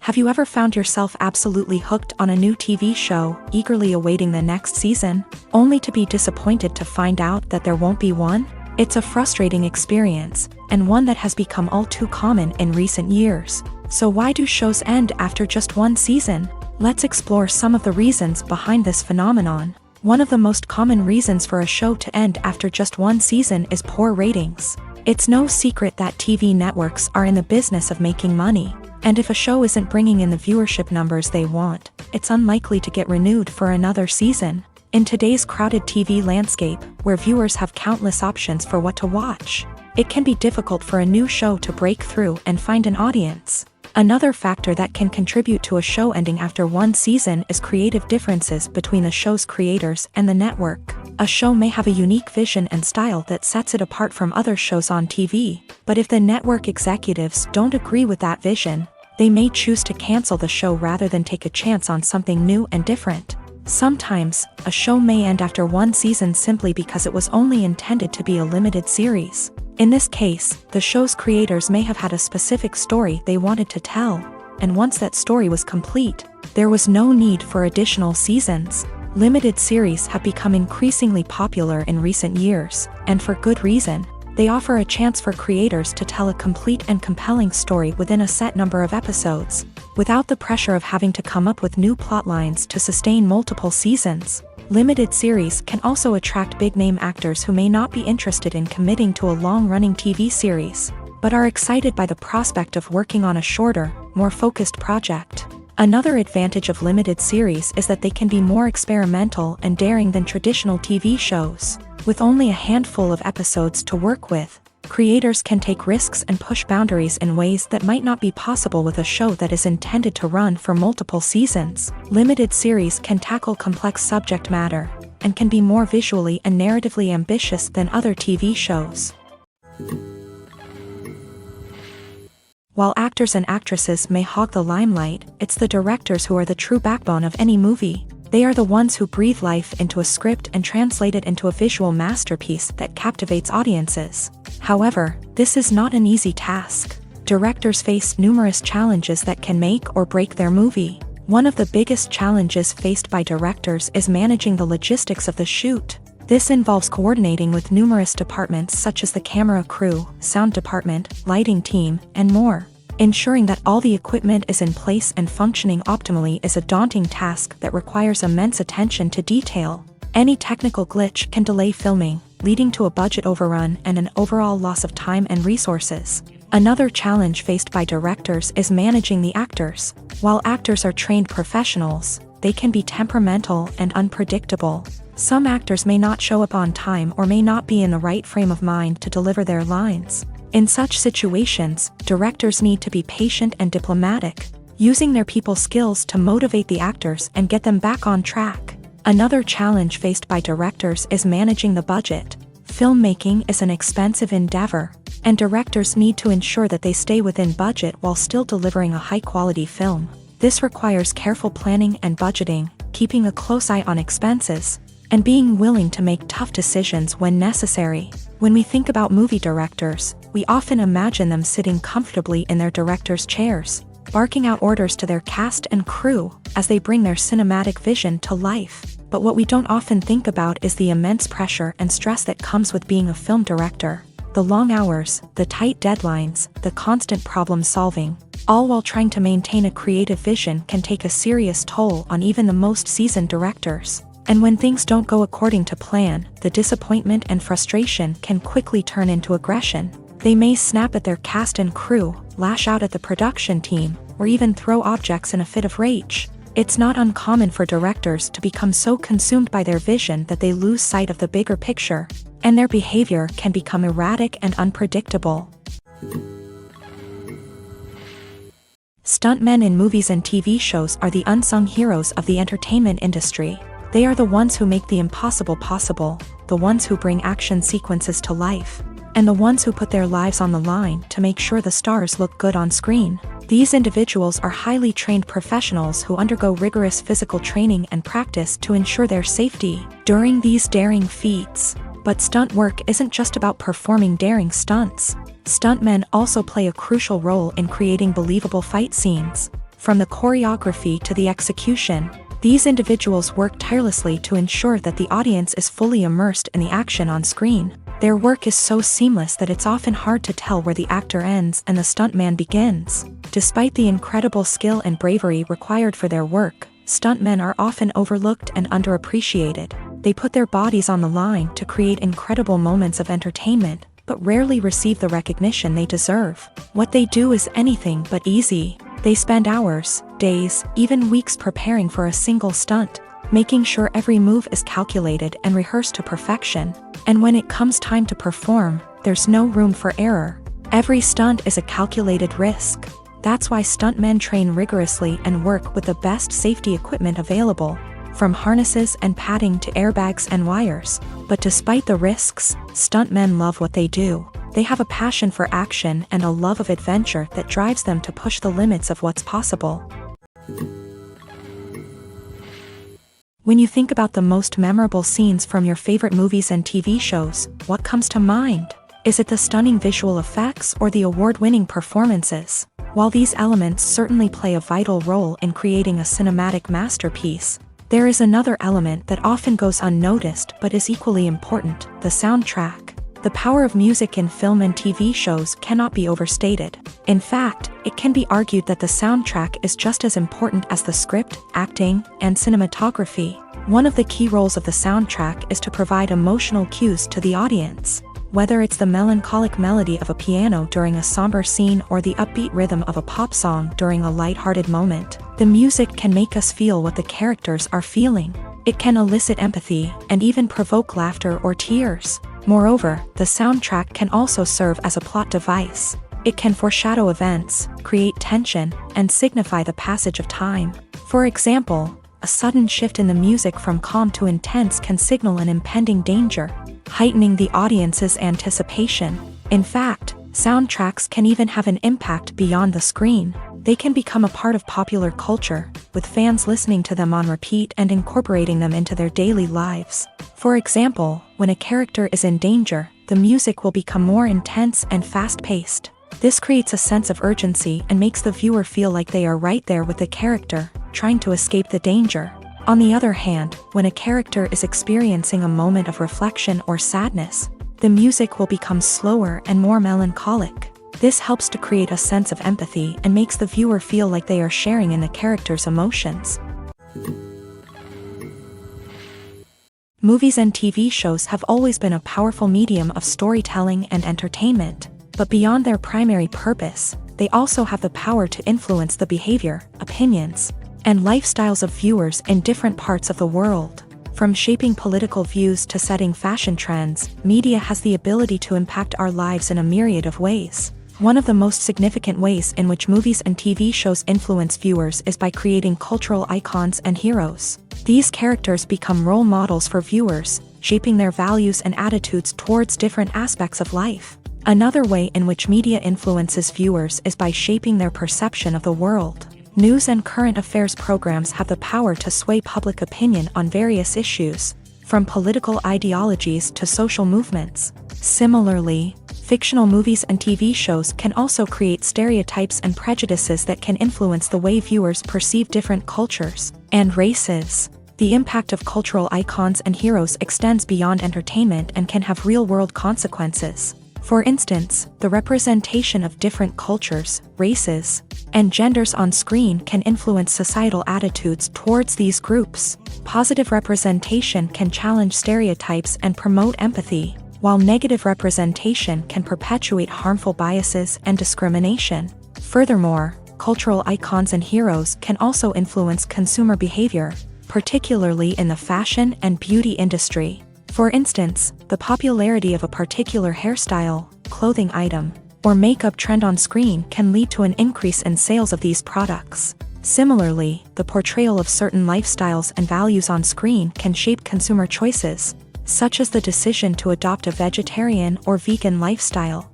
Have you ever found yourself absolutely hooked on a new TV show, eagerly awaiting the next season, only to be disappointed to find out that there won't be one? It's a frustrating experience, and one that has become all too common in recent years. So why do shows end after just one season? Let's explore some of the reasons behind this phenomenon. One of the most common reasons for a show to end after just one season is poor ratings. It's no secret that TV networks are in the business of making money. And if a show isn't bringing in the viewership numbers they want, it's unlikely to get renewed for another season. In today's crowded TV landscape, where viewers have countless options for what to watch, it can be difficult for a new show to break through and find an audience. Another factor that can contribute to a show ending after one season is creative differences between the show's creators and the network. A show may have a unique vision and style that sets it apart from other shows on TV, but if the network executives don't agree with that vision, they may choose to cancel the show rather than take a chance on something new and different. Sometimes, a show may end after one season simply because it was only intended to be a limited series. In this case, the show's creators may have had a specific story they wanted to tell, and once that story was complete, there was no need for additional seasons. Limited series have become increasingly popular in recent years, and for good reason. They offer a chance for creators to tell a complete and compelling story within a set number of episodes, without the pressure of having to come up with new plotlines to sustain multiple seasons. Limited series can also attract big-name actors who may not be interested in committing to a long-running TV series, but are excited by the prospect of working on a shorter, more focused project. Another advantage of limited series is that they can be more experimental and daring than traditional TV shows. With only a handful of episodes to work with, creators can take risks and push boundaries in ways that might not be possible with a show that is intended to run for multiple seasons. Limited series can tackle complex subject matter, and can be more visually and narratively ambitious than other TV shows. While actors and actresses may hog the limelight, it's the directors who are the true backbone of any movie. They are the ones who breathe life into a script and translate it into a visual masterpiece that captivates audiences. However, this is not an easy task. Directors face numerous challenges that can make or break their movie. One of the biggest challenges faced by directors is managing the logistics of the shoot. This involves coordinating with numerous departments such as the camera crew, sound department, lighting team, and more. Ensuring that all the equipment is in place and functioning optimally is a daunting task that requires immense attention to detail. Any technical glitch can delay filming, leading to a budget overrun and an overall loss of time and resources. Another challenge faced by directors is managing the actors. While actors are trained professionals, they can be temperamental and unpredictable. Some actors may not show up on time or may not be in the right frame of mind to deliver their lines. In such situations, directors need to be patient and diplomatic, using their people skills to motivate the actors and get them back on track. Another challenge faced by directors is managing the budget. Filmmaking is an expensive endeavor, and directors need to ensure that they stay within budget while still delivering a high-quality film. This requires careful planning and budgeting, keeping a close eye on expenses, and being willing to make tough decisions when necessary. When we think about movie directors, we often imagine them sitting comfortably in their director's chairs, barking out orders to their cast and crew as they bring their cinematic vision to life. But what we don't often think about is the immense pressure and stress that comes with being a film director. The long hours, the tight deadlines, the constant problem solving, all while trying to maintain a creative vision can take a serious toll on even the most seasoned directors. And when things don't go according to plan, the disappointment and frustration can quickly turn into aggression. They may snap at their cast and crew, lash out at the production team, or even throw objects in a fit of rage. It's not uncommon for directors to become so consumed by their vision that they lose sight of the bigger picture, and their behavior can become erratic and unpredictable. Stuntmen in movies and TV shows are the unsung heroes of the entertainment industry. They are the ones who make the impossible possible, the ones who bring action sequences to life, and the ones who put their lives on the line to make sure the stars look good on screen. These individuals are highly trained professionals who undergo rigorous physical training and practice to ensure their safety during these daring feats. But stunt work isn't just about performing daring stunts. Stuntmen also play a crucial role in creating believable fight scenes. From the choreography to the execution, these individuals work tirelessly to ensure that the audience is fully immersed in the action on screen. Their work is so seamless that it's often hard to tell where the actor ends and the stuntman begins. Despite the incredible skill and bravery required for their work, stuntmen are often overlooked and underappreciated. They put their bodies on the line to create incredible moments of entertainment, but rarely receive the recognition they deserve. What they do is anything but easy. They spend hours, days, even weeks preparing for a single stunt, making sure every move is calculated and rehearsed to perfection. And when it comes time to perform, there's no room for error. Every stunt is a calculated risk. That's why stuntmen train rigorously and work with the best safety equipment available. from harnesses and padding to airbags and wires. But despite the risks, stuntmen love what they do. They have a passion for action and a love of adventure that drives them to push the limits of what's possible. When you think about the most memorable scenes from your favorite movies and TV shows, what comes to mind? Is it the stunning visual effects or the award-winning performances? While these elements certainly play a vital role in creating a cinematic masterpiece, there is another element that often goes unnoticed but is equally important: the soundtrack. The power of music in film and TV shows cannot be overstated. In fact, it can be argued that the soundtrack is just as important as the script, acting, and cinematography. One of the key roles of the soundtrack is to provide emotional cues to the audience. Whether it's the melancholic melody of a piano during a somber scene or the upbeat rhythm of a pop song during a lighthearted moment, the music can make us feel what the characters are feeling. It can elicit empathy and even provoke laughter or tears. Moreover, the soundtrack can also serve as a plot device. It can foreshadow events, create tension, and signify the passage of time. For example, a sudden shift in the music from calm to intense can signal an impending danger, heightening the audience's anticipation. In fact, soundtracks can even have an impact beyond the screen. They can become a part of popular culture, with fans listening to them on repeat and incorporating them into their daily lives. For example, when a character is in danger, the music will become more intense and fast-paced. This creates a sense of urgency and makes the viewer feel like they are right there with the character, trying to escape the danger. On the other hand, when a character is experiencing a moment of reflection or sadness, the music will become slower and more melancholic. This helps to create a sense of empathy and makes the viewer feel like they are sharing in the character's emotions. Movies and TV shows have always been a powerful medium of storytelling and entertainment, but beyond their primary purpose, they also have the power to influence the behavior, opinions, and lifestyles of viewers in different parts of the world. From shaping political views to setting fashion trends, media has the ability to impact our lives in a myriad of ways. One of the most significant ways in which movies and TV shows influence viewers is by creating cultural icons and heroes. These characters become role models for viewers, shaping their values and attitudes towards different aspects of life. Another way in which media influences viewers is by shaping their perception of the world. News and current affairs programs have the power to sway public opinion on various issues, from political ideologies to social movements. Similarly, fictional movies and TV shows can also create stereotypes and prejudices that can influence the way viewers perceive different cultures and races. The impact of cultural icons and heroes extends beyond entertainment and can have real-world consequences. For instance, the representation of different cultures, races, and genders on screen can influence societal attitudes towards these groups. Positive representation can challenge stereotypes and promote empathy, while negative representation can perpetuate harmful biases and discrimination. Furthermore, cultural icons and heroes can also influence consumer behavior, particularly in the fashion and beauty industry. For instance, the popularity of a particular hairstyle, clothing item, or makeup trend on screen can lead to an increase in sales of these products. Similarly, the portrayal of certain lifestyles and values on screen can shape consumer choices, such as the decision to adopt a vegetarian or vegan lifestyle.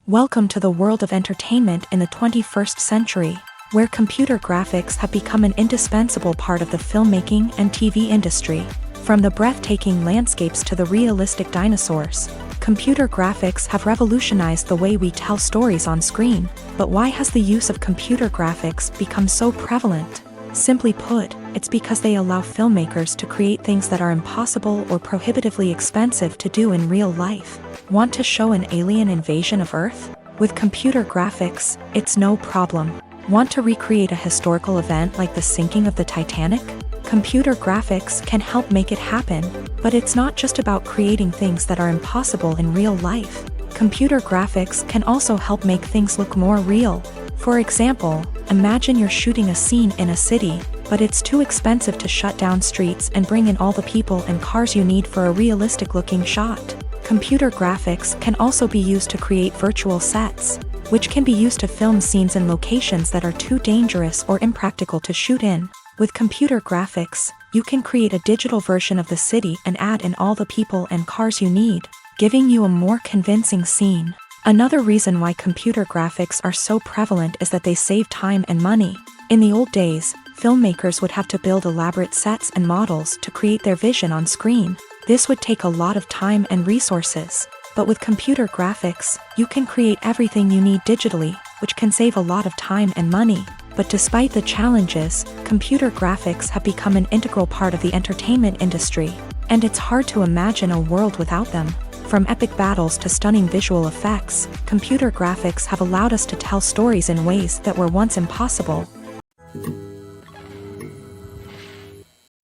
Welcome to the world of entertainment in the 21st century, where computer graphics have become an indispensable part of the filmmaking and TV industry. From the breathtaking landscapes to the realistic dinosaurs, computer graphics have revolutionized the way we tell stories on screen. But why has the use of computer graphics become so prevalent? Simply put, it's because they allow filmmakers to create things that are impossible or prohibitively expensive to do in real life. Want to show an alien invasion of Earth? With computer graphics, it's no problem. Want to recreate a historical event like the sinking of the Titanic? Computer graphics can help make it happen, but it's not just about creating things that are impossible in real life. Computer graphics can also help make things look more real. For example, imagine you're shooting a scene in a city, but it's too expensive to shut down streets and bring in all the people and cars you need for a realistic-looking shot. Computer graphics can also be used to create virtual sets. which can be used to film scenes in locations that are too dangerous or impractical to shoot in. With computer graphics, you can create a digital version of the city and add in all the people and cars you need, giving you a more convincing scene. Another reason why computer graphics are so prevalent is that they save time and money. In the old days, filmmakers would have to build elaborate sets and models to create their vision on screen. This would take a lot of time and resources. But with computer graphics, you can create everything you need digitally, which can save a lot of time and money. But despite the challenges, computer graphics have become an integral part of the entertainment industry, and it's hard to imagine a world without them. From epic battles to stunning visual effects, computer graphics have allowed us to tell stories in ways that were once impossible.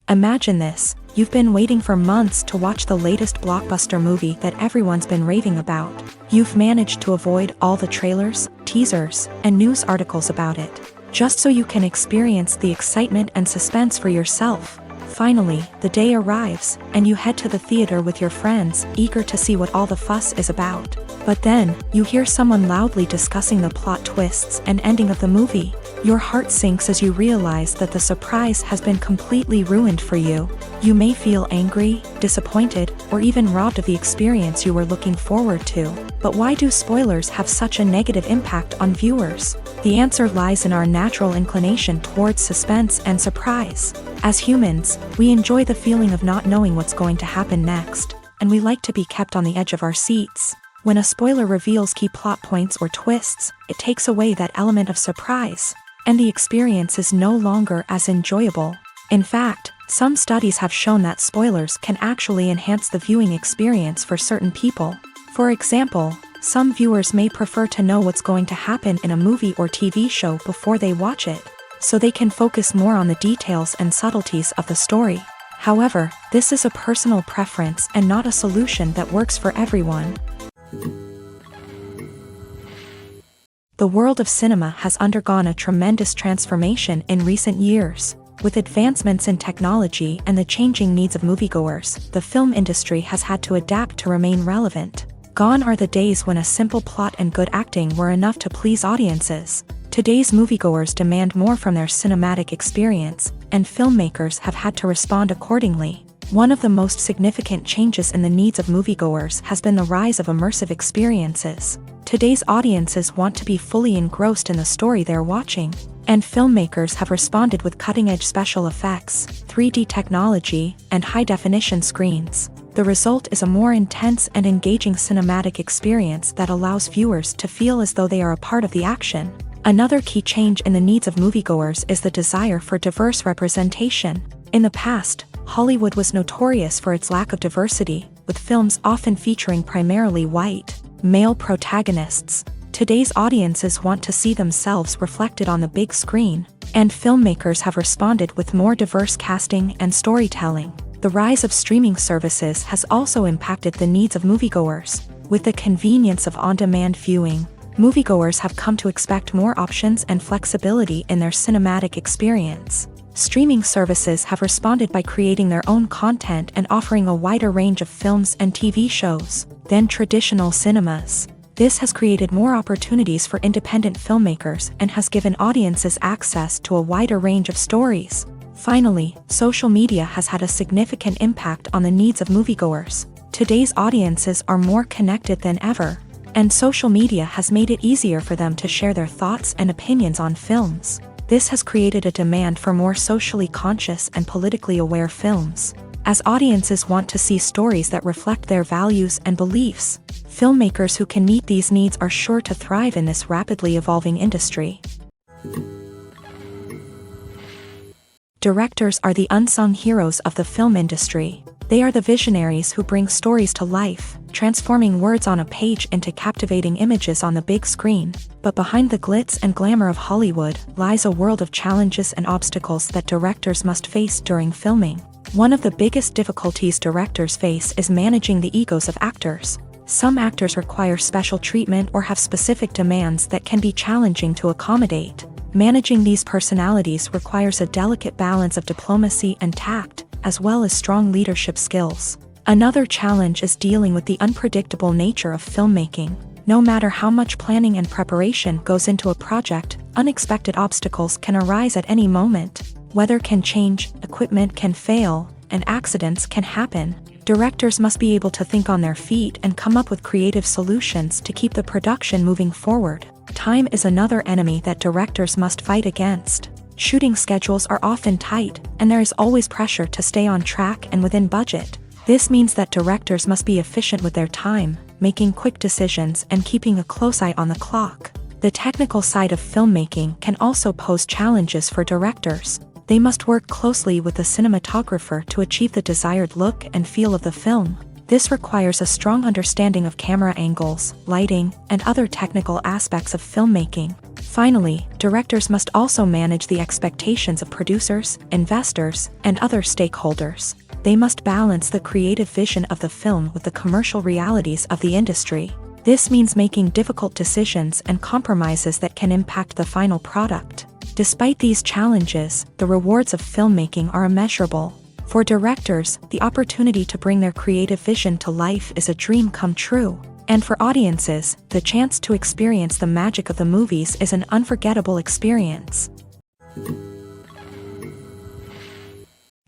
Imagine this: you've been waiting for months to watch the latest blockbuster movie that everyone's been raving about. You've managed to avoid all the trailers, teasers, and news articles about it, just so you can experience the excitement and suspense for yourself. Finally, the day arrives, and you head to the theater with your friends, eager to see what all the fuss is about. But then, you hear someone loudly discussing the plot twists and ending of the movie. Your heart sinks as you realize that the surprise has been completely ruined for you. You may feel angry, disappointed, or even robbed of the experience you were looking forward to. But why do spoilers have such a negative impact on viewers? The answer lies in our natural inclination towards suspense and surprise. As humans, we enjoy the feeling of not knowing what's going to happen next, and we like to be kept on the edge of our seats. When a spoiler reveals key plot points or twists, it takes away that element of surprise, and the experience is no longer as enjoyable. In fact, some studies have shown that spoilers can actually enhance the viewing experience for certain people. For example, some viewers may prefer to know what's going to happen in a movie or TV show before they watch it, so they can focus more on the details and subtleties of the story. However, this is a personal preference and not a solution that works for everyone. The world of cinema has undergone a tremendous transformation in recent years. With advancements in technology and the changing needs of moviegoers, the film industry has had to adapt to remain relevant. Gone are the days when a simple plot and good acting were enough to please audiences. Today's moviegoers demand more from their cinematic experience, and filmmakers have had to respond accordingly. One of the most significant changes in the needs of moviegoers has been the rise of immersive experiences. Today's audiences want to be fully engrossed in the story they're watching, and filmmakers have responded with cutting-edge special effects, 3D technology, and high-definition screens. The result is a more intense and engaging cinematic experience that allows viewers to feel as though they are a part of the action. Another key change in the needs of moviegoers is the desire for diverse representation. In the past, Hollywood was notorious for its lack of diversity, with films often featuring primarily white, male protagonists. Today's audiences want to see themselves reflected on the big screen, and filmmakers have responded with more diverse casting and storytelling. The rise of streaming services has also impacted the needs of moviegoers. With the convenience of on-demand viewing, moviegoers have come to expect more options and flexibility in their cinematic experience. Streaming services have responded by creating their own content and offering a wider range of films and TV shows than traditional cinemas. This has created more opportunities for independent filmmakers and has given audiences access to a wider range of stories. Finally, social media has had a significant impact on the needs of moviegoers. Today's audiences are more connected than ever, and social media has made it easier for them to share their thoughts and opinions on films. This has created a demand for more socially conscious and politically aware films. As audiences want to see stories that reflect their values and beliefs, filmmakers who can meet these needs are sure to thrive in this rapidly evolving industry. Directors are the unsung heroes of the film industry. They are the visionaries who bring stories to life, transforming words on a page into captivating images on the big screen. But behind the glitz and glamour of Hollywood lies a world of challenges and obstacles that directors must face during filming. One of the biggest difficulties directors face is managing the egos of actors. Some actors require special treatment or have specific demands that can be challenging to accommodate. Managing these personalities requires a delicate balance of diplomacy and tact, as well as strong leadership skills. Another challenge is dealing with the unpredictable nature of filmmaking. No matter how much planning and preparation goes into a project, unexpected obstacles can arise at any moment. Weather can change, equipment can fail, and accidents can happen. Directors must be able to think on their feet and come up with creative solutions to keep the production moving forward. Time is another enemy that directors must fight against. Shooting schedules are often tight, and there is always pressure to stay on track and within budget. This means that directors must be efficient with their time, making quick decisions and keeping a close eye on the clock. The technical side of filmmaking can also pose challenges for directors. They must work closely with the cinematographer to achieve the desired look and feel of the film. This requires a strong understanding of camera angles, lighting, and other technical aspects of filmmaking. Finally, directors must also manage the expectations of producers, investors, and other stakeholders. They must balance the creative vision of the film with the commercial realities of the industry. This means making difficult decisions and compromises that can impact the final product. Despite these challenges, the rewards of filmmaking are immeasurable. For directors, the opportunity to bring their creative vision to life is a dream come true. And for audiences, the chance to experience the magic of the movies is an unforgettable experience.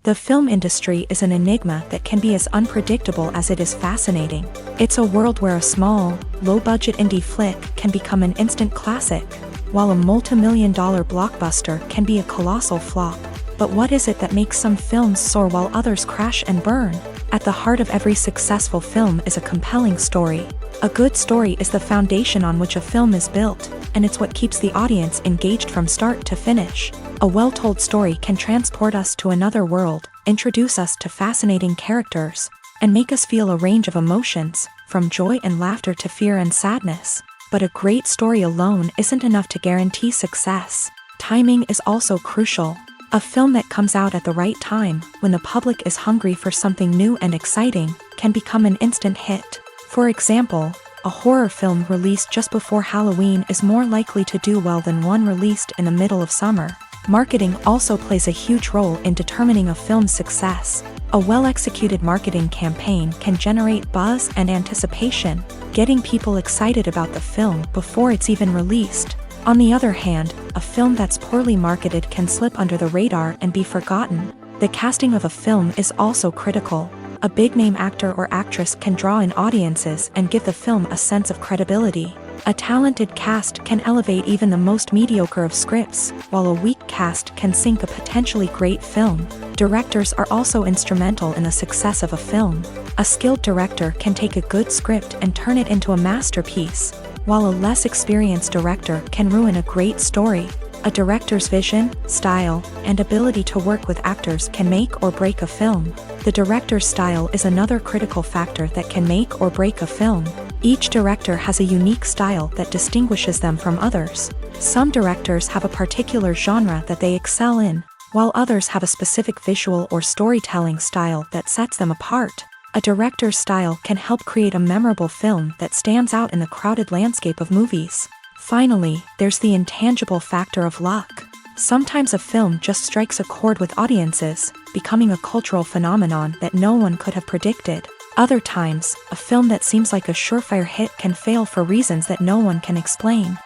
The film industry is an enigma that can be as unpredictable as it is fascinating. It's a world where a small, low-budget indie flick can become an instant classic, while a multi-million-dollar blockbuster can be a colossal flop. But what is it that makes some films soar while others crash and burn? At the heart of every successful film is a compelling story. A good story is the foundation on which a film is built, and it's what keeps the audience engaged from start to finish. A well-told story can transport us to another world, introduce us to fascinating characters, and make us feel a range of emotions, from joy and laughter to fear and sadness. But a great story alone isn't enough to guarantee success. Timing is also crucial. A film that comes out at the right time, when the public is hungry for something new and exciting, can become an instant hit. For example, a horror film released just before Halloween is more likely to do well than one released in the middle of summer. Marketing also plays a huge role in determining a film's success. A well-executed marketing campaign can generate buzz and anticipation, getting people excited about the film before it's even released. On the other hand, a film that's poorly marketed can slip under the radar and be forgotten. The casting of a film is also critical. A big-name actor or actress can draw in audiences and give the film a sense of credibility. A talented cast can elevate even the most mediocre of scripts, while a weak cast can sink a potentially great film. Directors are also instrumental in the success of a film. A skilled director can take a good script and turn it into a masterpiece, while a less experienced director can ruin a great story. A director's vision, style, and ability to work with actors can make or break a film. The director's style is another critical factor that can make or break a film. Each director has a unique style that distinguishes them from others. Some directors have a particular genre that they excel in, while others have a specific visual or storytelling style that sets them apart. A director's style can help create a memorable film that stands out in the crowded landscape of movies. Finally, there's the intangible factor of luck. Sometimes a film just strikes a chord with audiences, becoming a cultural phenomenon that no one could have predicted. Other times, a film that seems like a surefire hit can fail for reasons that no one can explain.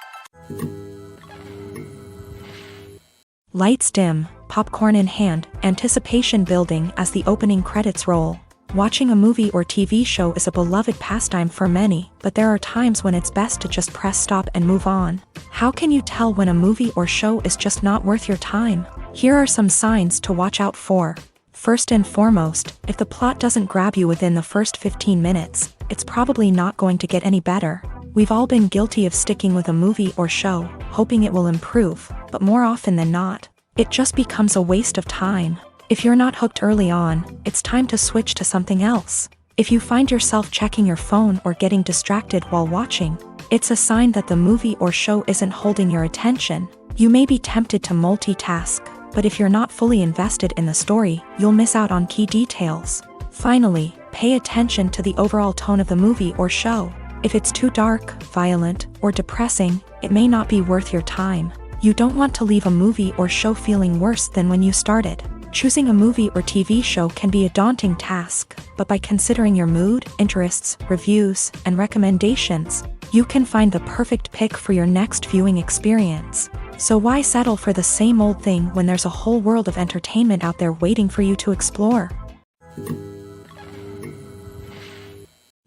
Lights dim, popcorn in hand, anticipation building as the opening credits roll. Watching a movie or TV show is a beloved pastime for many, but there are times when it's best to just press stop and move on. How can you tell when a movie or show is just not worth your time? Here are some signs to watch out for. First and foremost, if the plot doesn't grab you within the first 15 minutes, it's probably not going to get any better. We've all been guilty of sticking with a movie or show, hoping it will improve, but more often than not, it just becomes a waste of time. If you're not hooked early on, it's time to switch to something else. If you find yourself checking your phone or getting distracted while watching, it's a sign that the movie or show isn't holding your attention. You may be tempted to multitask, but if you're not fully invested in the story, you'll miss out on key details. Finally, pay attention to the overall tone of the movie or show. If it's too dark, violent, or depressing, it may not be worth your time. You don't want to leave a movie or show feeling worse than when you started. Choosing a movie or TV show can be a daunting task, but by considering your mood, interests, reviews, and recommendations, you can find the perfect pick for your next viewing experience. So why settle for the same old thing when there's a whole world of entertainment out there waiting for you to explore?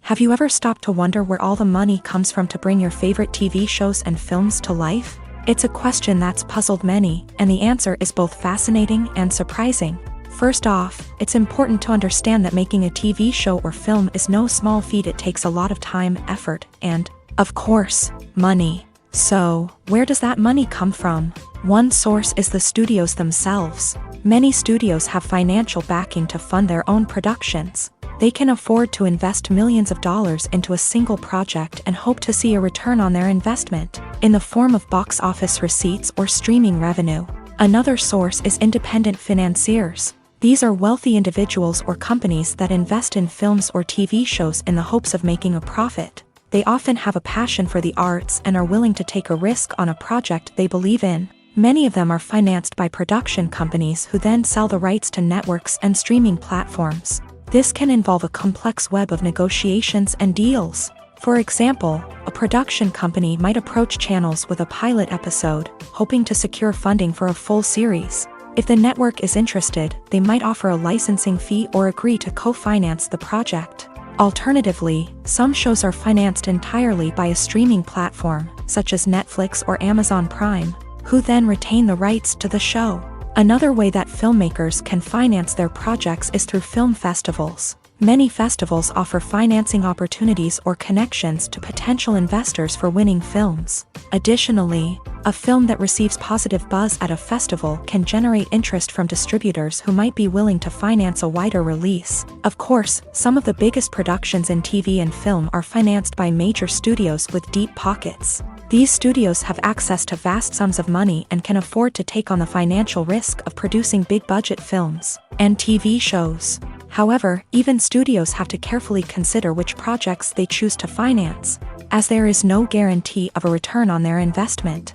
Have you ever stopped to wonder where all the money comes from to bring your favorite TV shows and films to life? It's a question that's puzzled many, and the answer is both fascinating and surprising. First off, it's important to understand that making a TV show or film is no small feat. It takes a lot of time, effort, and, of course, money. So, where does that money come from? One source is the studios themselves. Many studios have financial backing to fund their own productions. They can afford to invest millions of dollars into a single project and hope to see a return on their investment, in the form of box office receipts or streaming revenue. Another source is independent financiers. These are wealthy individuals or companies that invest in films or TV shows in the hopes of making a profit. They often have a passion for the arts and are willing to take a risk on a project they believe in. Many of them are financed by production companies who then sell the rights to networks and streaming platforms. This can involve a complex web of negotiations and deals. For example, a production company might approach channels with a pilot episode, hoping to secure funding for a full series. If the network is interested, they might offer a licensing fee or agree to co-finance the project. Alternatively, some shows are financed entirely by a streaming platform, such as Netflix or Amazon Prime, who then retain the rights to the show. Another way that filmmakers can finance their projects is through film festivals. Many festivals offer financing opportunities or connections to potential investors for winning films. Additionally, a film that receives positive buzz at a festival can generate interest from distributors who might be willing to finance a wider release. Of course, some of the biggest productions in TV and film are financed by major studios with deep pockets. These studios have access to vast sums of money and can afford to take on the financial risk of producing big-budget films and TV shows. However, even studios have to carefully consider which projects they choose to finance, as there is no guarantee of a return on their investment.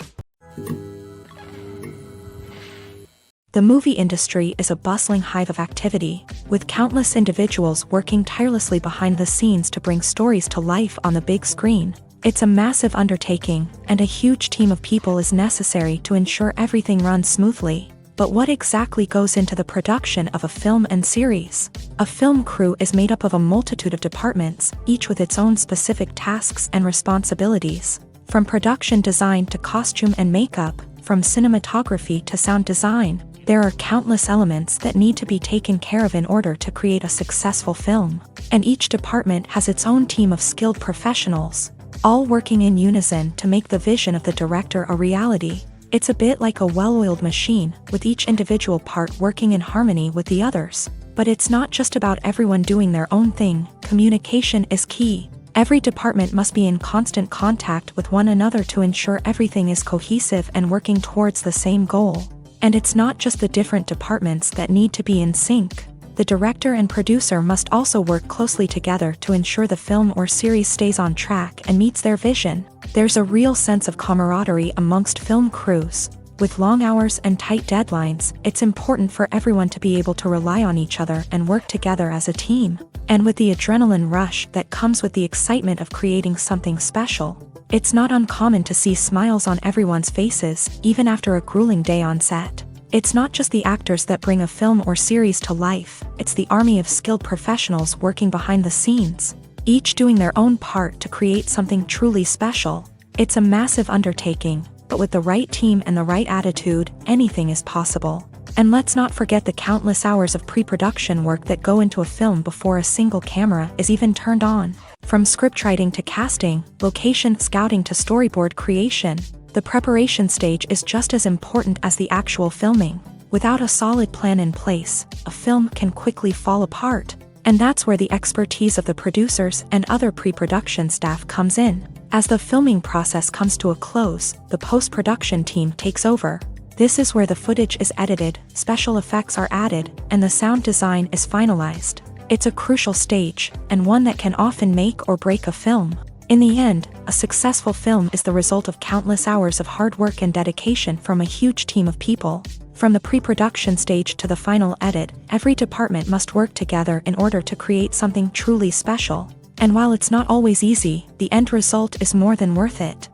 The movie industry is a bustling hive of activity, with countless individuals working tirelessly behind the scenes to bring stories to life on the big screen. It's a massive undertaking, and a huge team of people is necessary to ensure everything runs smoothly. But what exactly goes into the production of a film and series? A film crew is made up of a multitude of departments, each with its own specific tasks and responsibilities. From production design to costume and makeup, from cinematography to sound design, there are countless elements that need to be taken care of in order to create a successful film. And each department has its own team of skilled professionals, all working in unison to make the vision of the director a reality. It's a bit like a well-oiled machine, with each individual part working in harmony with the others. But it's not just about everyone doing their own thing. Communication is key. Every department must be in constant contact with one another to ensure everything is cohesive and working towards the same goal. And it's not just the different departments that need to be in sync. The director and producer must also work closely together to ensure the film or series stays on track and meets their vision. There's a real sense of camaraderie amongst film crews. With long hours and tight deadlines, it's important for everyone to be able to rely on each other and work together as a team. And with the adrenaline rush that comes with the excitement of creating something special, it's not uncommon to see smiles on everyone's faces, even after a grueling day on set. It's not just the actors that bring a film or series to life, it's the army of skilled professionals working behind the scenes, each doing their own part to create something truly special. It's a massive undertaking, but with the right team and the right attitude, anything is possible. And let's not forget the countless hours of pre-production work that go into a film before a single camera is even turned on. From scriptwriting to casting, location scouting to storyboard creation, the preparation stage is just as important as the actual filming. Without a solid plan in place, a film can quickly fall apart. And that's where the expertise of the producers and other pre-production staff comes in. As the filming process comes to a close, the post-production team takes over. This is where the footage is edited, special effects are added, and the sound design is finalized. It's a crucial stage, and one that can often make or break a film. In the end, a successful film is the result of countless hours of hard work and dedication from a huge team of people. From the pre-production stage to the final edit, every department must work together in order to create something truly special. And while it's not always easy, the end result is more than worth it.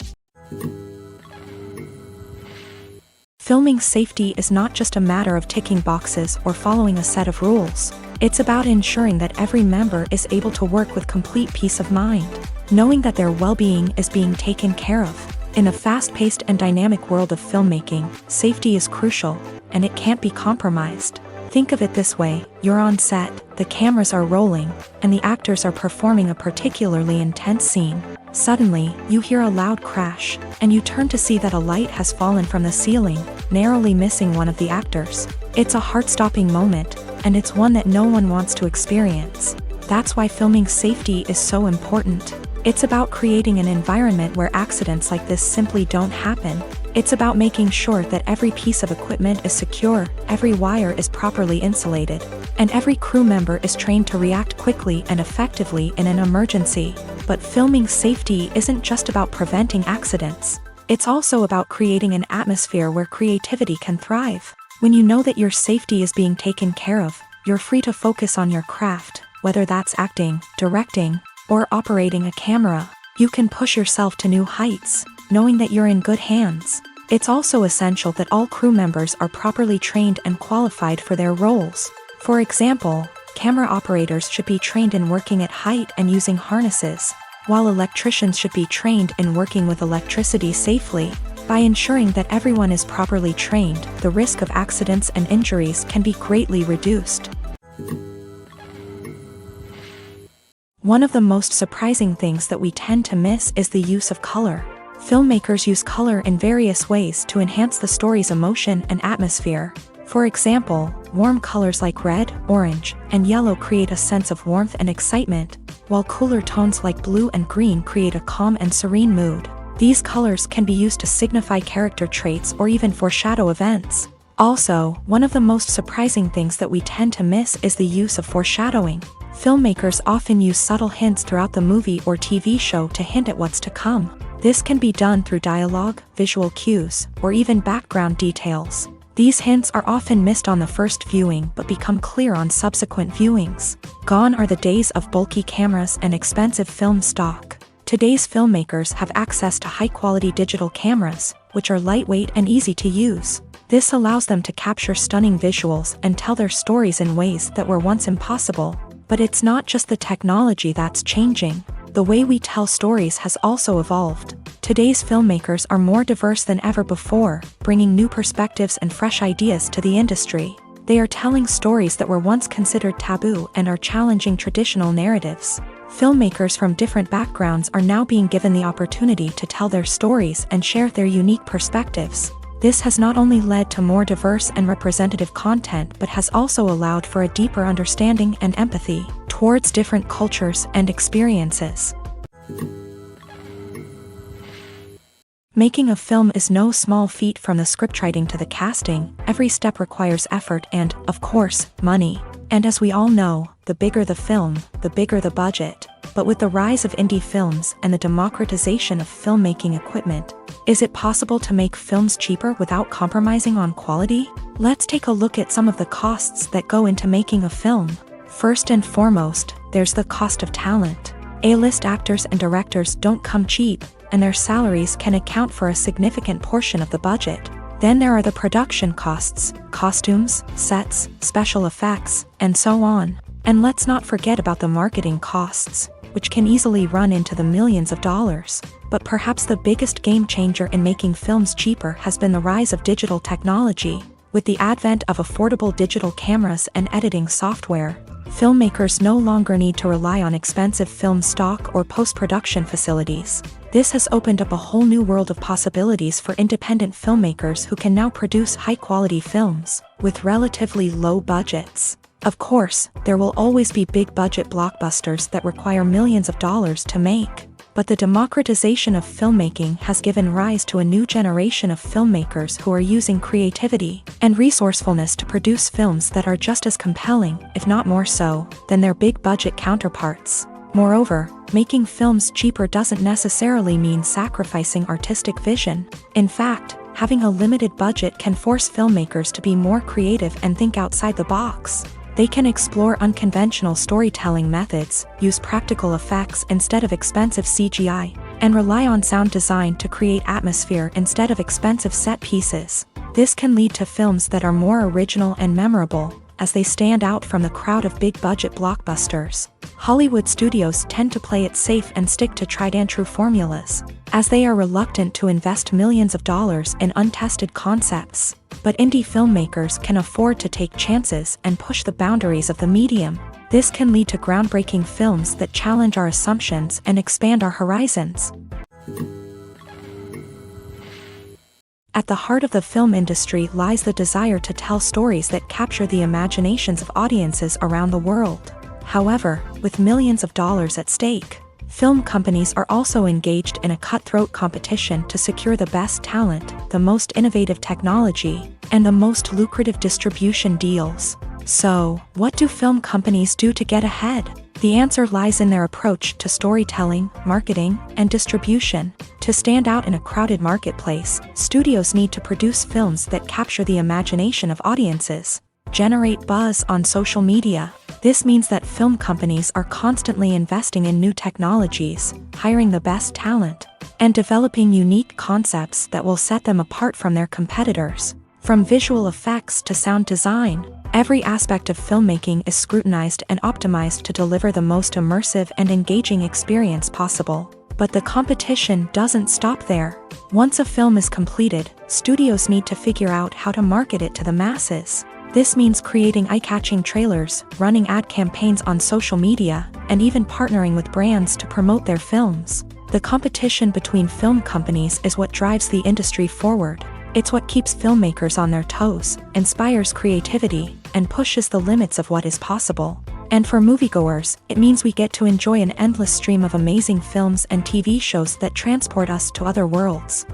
Filming safety is not just a matter of ticking boxes or following a set of rules. It's about ensuring that every member is able to work with complete peace of mind, knowing that their well-being is being taken care of. In a fast-paced and dynamic world of filmmaking, safety is crucial, and it can't be compromised. Think of it this way: you're on set, the cameras are rolling, and the actors are performing a particularly intense scene. Suddenly, you hear a loud crash, and you turn to see that a light has fallen from the ceiling, narrowly missing one of the actors. It's a heart-stopping moment, and it's one that no one wants to experience. That's why filming safety is so important. It's about creating an environment where accidents like this simply don't happen. It's about making sure that every piece of equipment is secure, every wire is properly insulated, and every crew member is trained to react quickly and effectively in an emergency. But filming safety isn't just about preventing accidents. It's also about creating an atmosphere where creativity can thrive. When you know that your safety is being taken care of, you're free to focus on your craft, whether that's acting, directing, or operating a camera. You can push yourself to new heights, knowing that you're in good hands. It's also essential that all crew members are properly trained and qualified for their roles. For example, camera operators should be trained in working at height and using harnesses, while electricians should be trained in working with electricity safely. By ensuring that everyone is properly trained, the risk of accidents and injuries can be greatly reduced. One of the most surprising things that we tend to miss is the use of color. Filmmakers use color in various ways to enhance the story's emotion and atmosphere. For example, warm colors like red, orange, and yellow create a sense of warmth and excitement, while cooler tones like blue and green create a calm and serene mood. These colors can be used to signify character traits or even foreshadow events. Also, one of the most surprising things that we tend to miss is the use of foreshadowing. Filmmakers often use subtle hints throughout the movie or TV show to hint at what's to come. This can be done through dialogue, visual cues, or even background details. These hints are often missed on the first viewing but become clear on subsequent viewings. Gone are the days of bulky cameras and expensive film stock. Today's filmmakers have access to high-quality digital cameras, which are lightweight and easy to use. This allows them to capture stunning visuals and tell their stories in ways that were once impossible. But it's not just the technology that's changing. The way we tell stories has also evolved. Today's filmmakers are more diverse than ever before, bringing new perspectives and fresh ideas to the industry. They are telling stories that were once considered taboo and are challenging traditional narratives. Filmmakers from different backgrounds are now being given the opportunity to tell their stories and share their unique perspectives. This has not only led to more diverse and representative content but has also allowed for a deeper understanding and empathy towards different cultures and experiences. Making a film is no small feat. From the scriptwriting to the casting, every step requires effort and, of course, money. And as we all know, the bigger the film, the bigger the budget. But with the rise of indie films and the democratization of filmmaking equipment, is it possible to make films cheaper without compromising on quality? Let's take a look at some of the costs that go into making a film. First and foremost, there's the cost of talent. A-list actors and directors don't come cheap, and their salaries can account for a significant portion of the budget. Then there are the production costs, costumes, sets, special effects, and so on. And let's not forget about the marketing costs, which can easily run into the millions of dollars. But perhaps the biggest game changer in making films cheaper has been the rise of digital technology. With the advent of affordable digital cameras and editing software, filmmakers no longer need to rely on expensive film stock or post-production facilities. This has opened up a whole new world of possibilities for independent filmmakers who can now produce high-quality films with relatively low budgets. Of course, there will always be big-budget blockbusters that require millions of dollars to make. But the democratization of filmmaking has given rise to a new generation of filmmakers who are using creativity and resourcefulness to produce films that are just as compelling, if not more so, than their big-budget counterparts. Moreover, making films cheaper doesn't necessarily mean sacrificing artistic vision. In fact, having a limited budget can force filmmakers to be more creative and think outside the box. They can explore unconventional storytelling methods, use practical effects instead of expensive CGI, and rely on sound design to create atmosphere instead of expensive set pieces. This can lead to films that are more original and memorable, as they stand out from the crowd of big-budget blockbusters. Hollywood studios tend to play it safe and stick to tried-and-true formulas, as they are reluctant to invest millions of dollars in untested concepts. But indie filmmakers can afford to take chances and push the boundaries of the medium. This can lead to groundbreaking films that challenge our assumptions and expand our horizons. At the heart of the film industry lies the desire to tell stories that capture the imaginations of audiences around the world. However, with millions of dollars at stake, film companies are also engaged in a cutthroat competition to secure the best talent, the most innovative technology, and the most lucrative distribution deals. So, what do film companies do to get ahead? The answer lies in their approach to storytelling, marketing, and distribution. To stand out in a crowded marketplace, studios need to produce films that capture the imagination of audiences, generate buzz on social media. This means that film companies are constantly investing in new technologies, hiring the best talent, and developing unique concepts that will set them apart from their competitors. From visual effects to sound design, every aspect of filmmaking is scrutinized and optimized to deliver the most immersive and engaging experience possible. But the competition doesn't stop there. Once a film is completed, studios need to figure out how to market it to the masses. This means creating eye-catching trailers, running ad campaigns on social media, and even partnering with brands to promote their films. The competition between film companies is what drives the industry forward. It's what keeps filmmakers on their toes, inspires creativity, and pushes the limits of what is possible. And for moviegoers, it means we get to enjoy an endless stream of amazing films and TV shows that transport us to other worlds.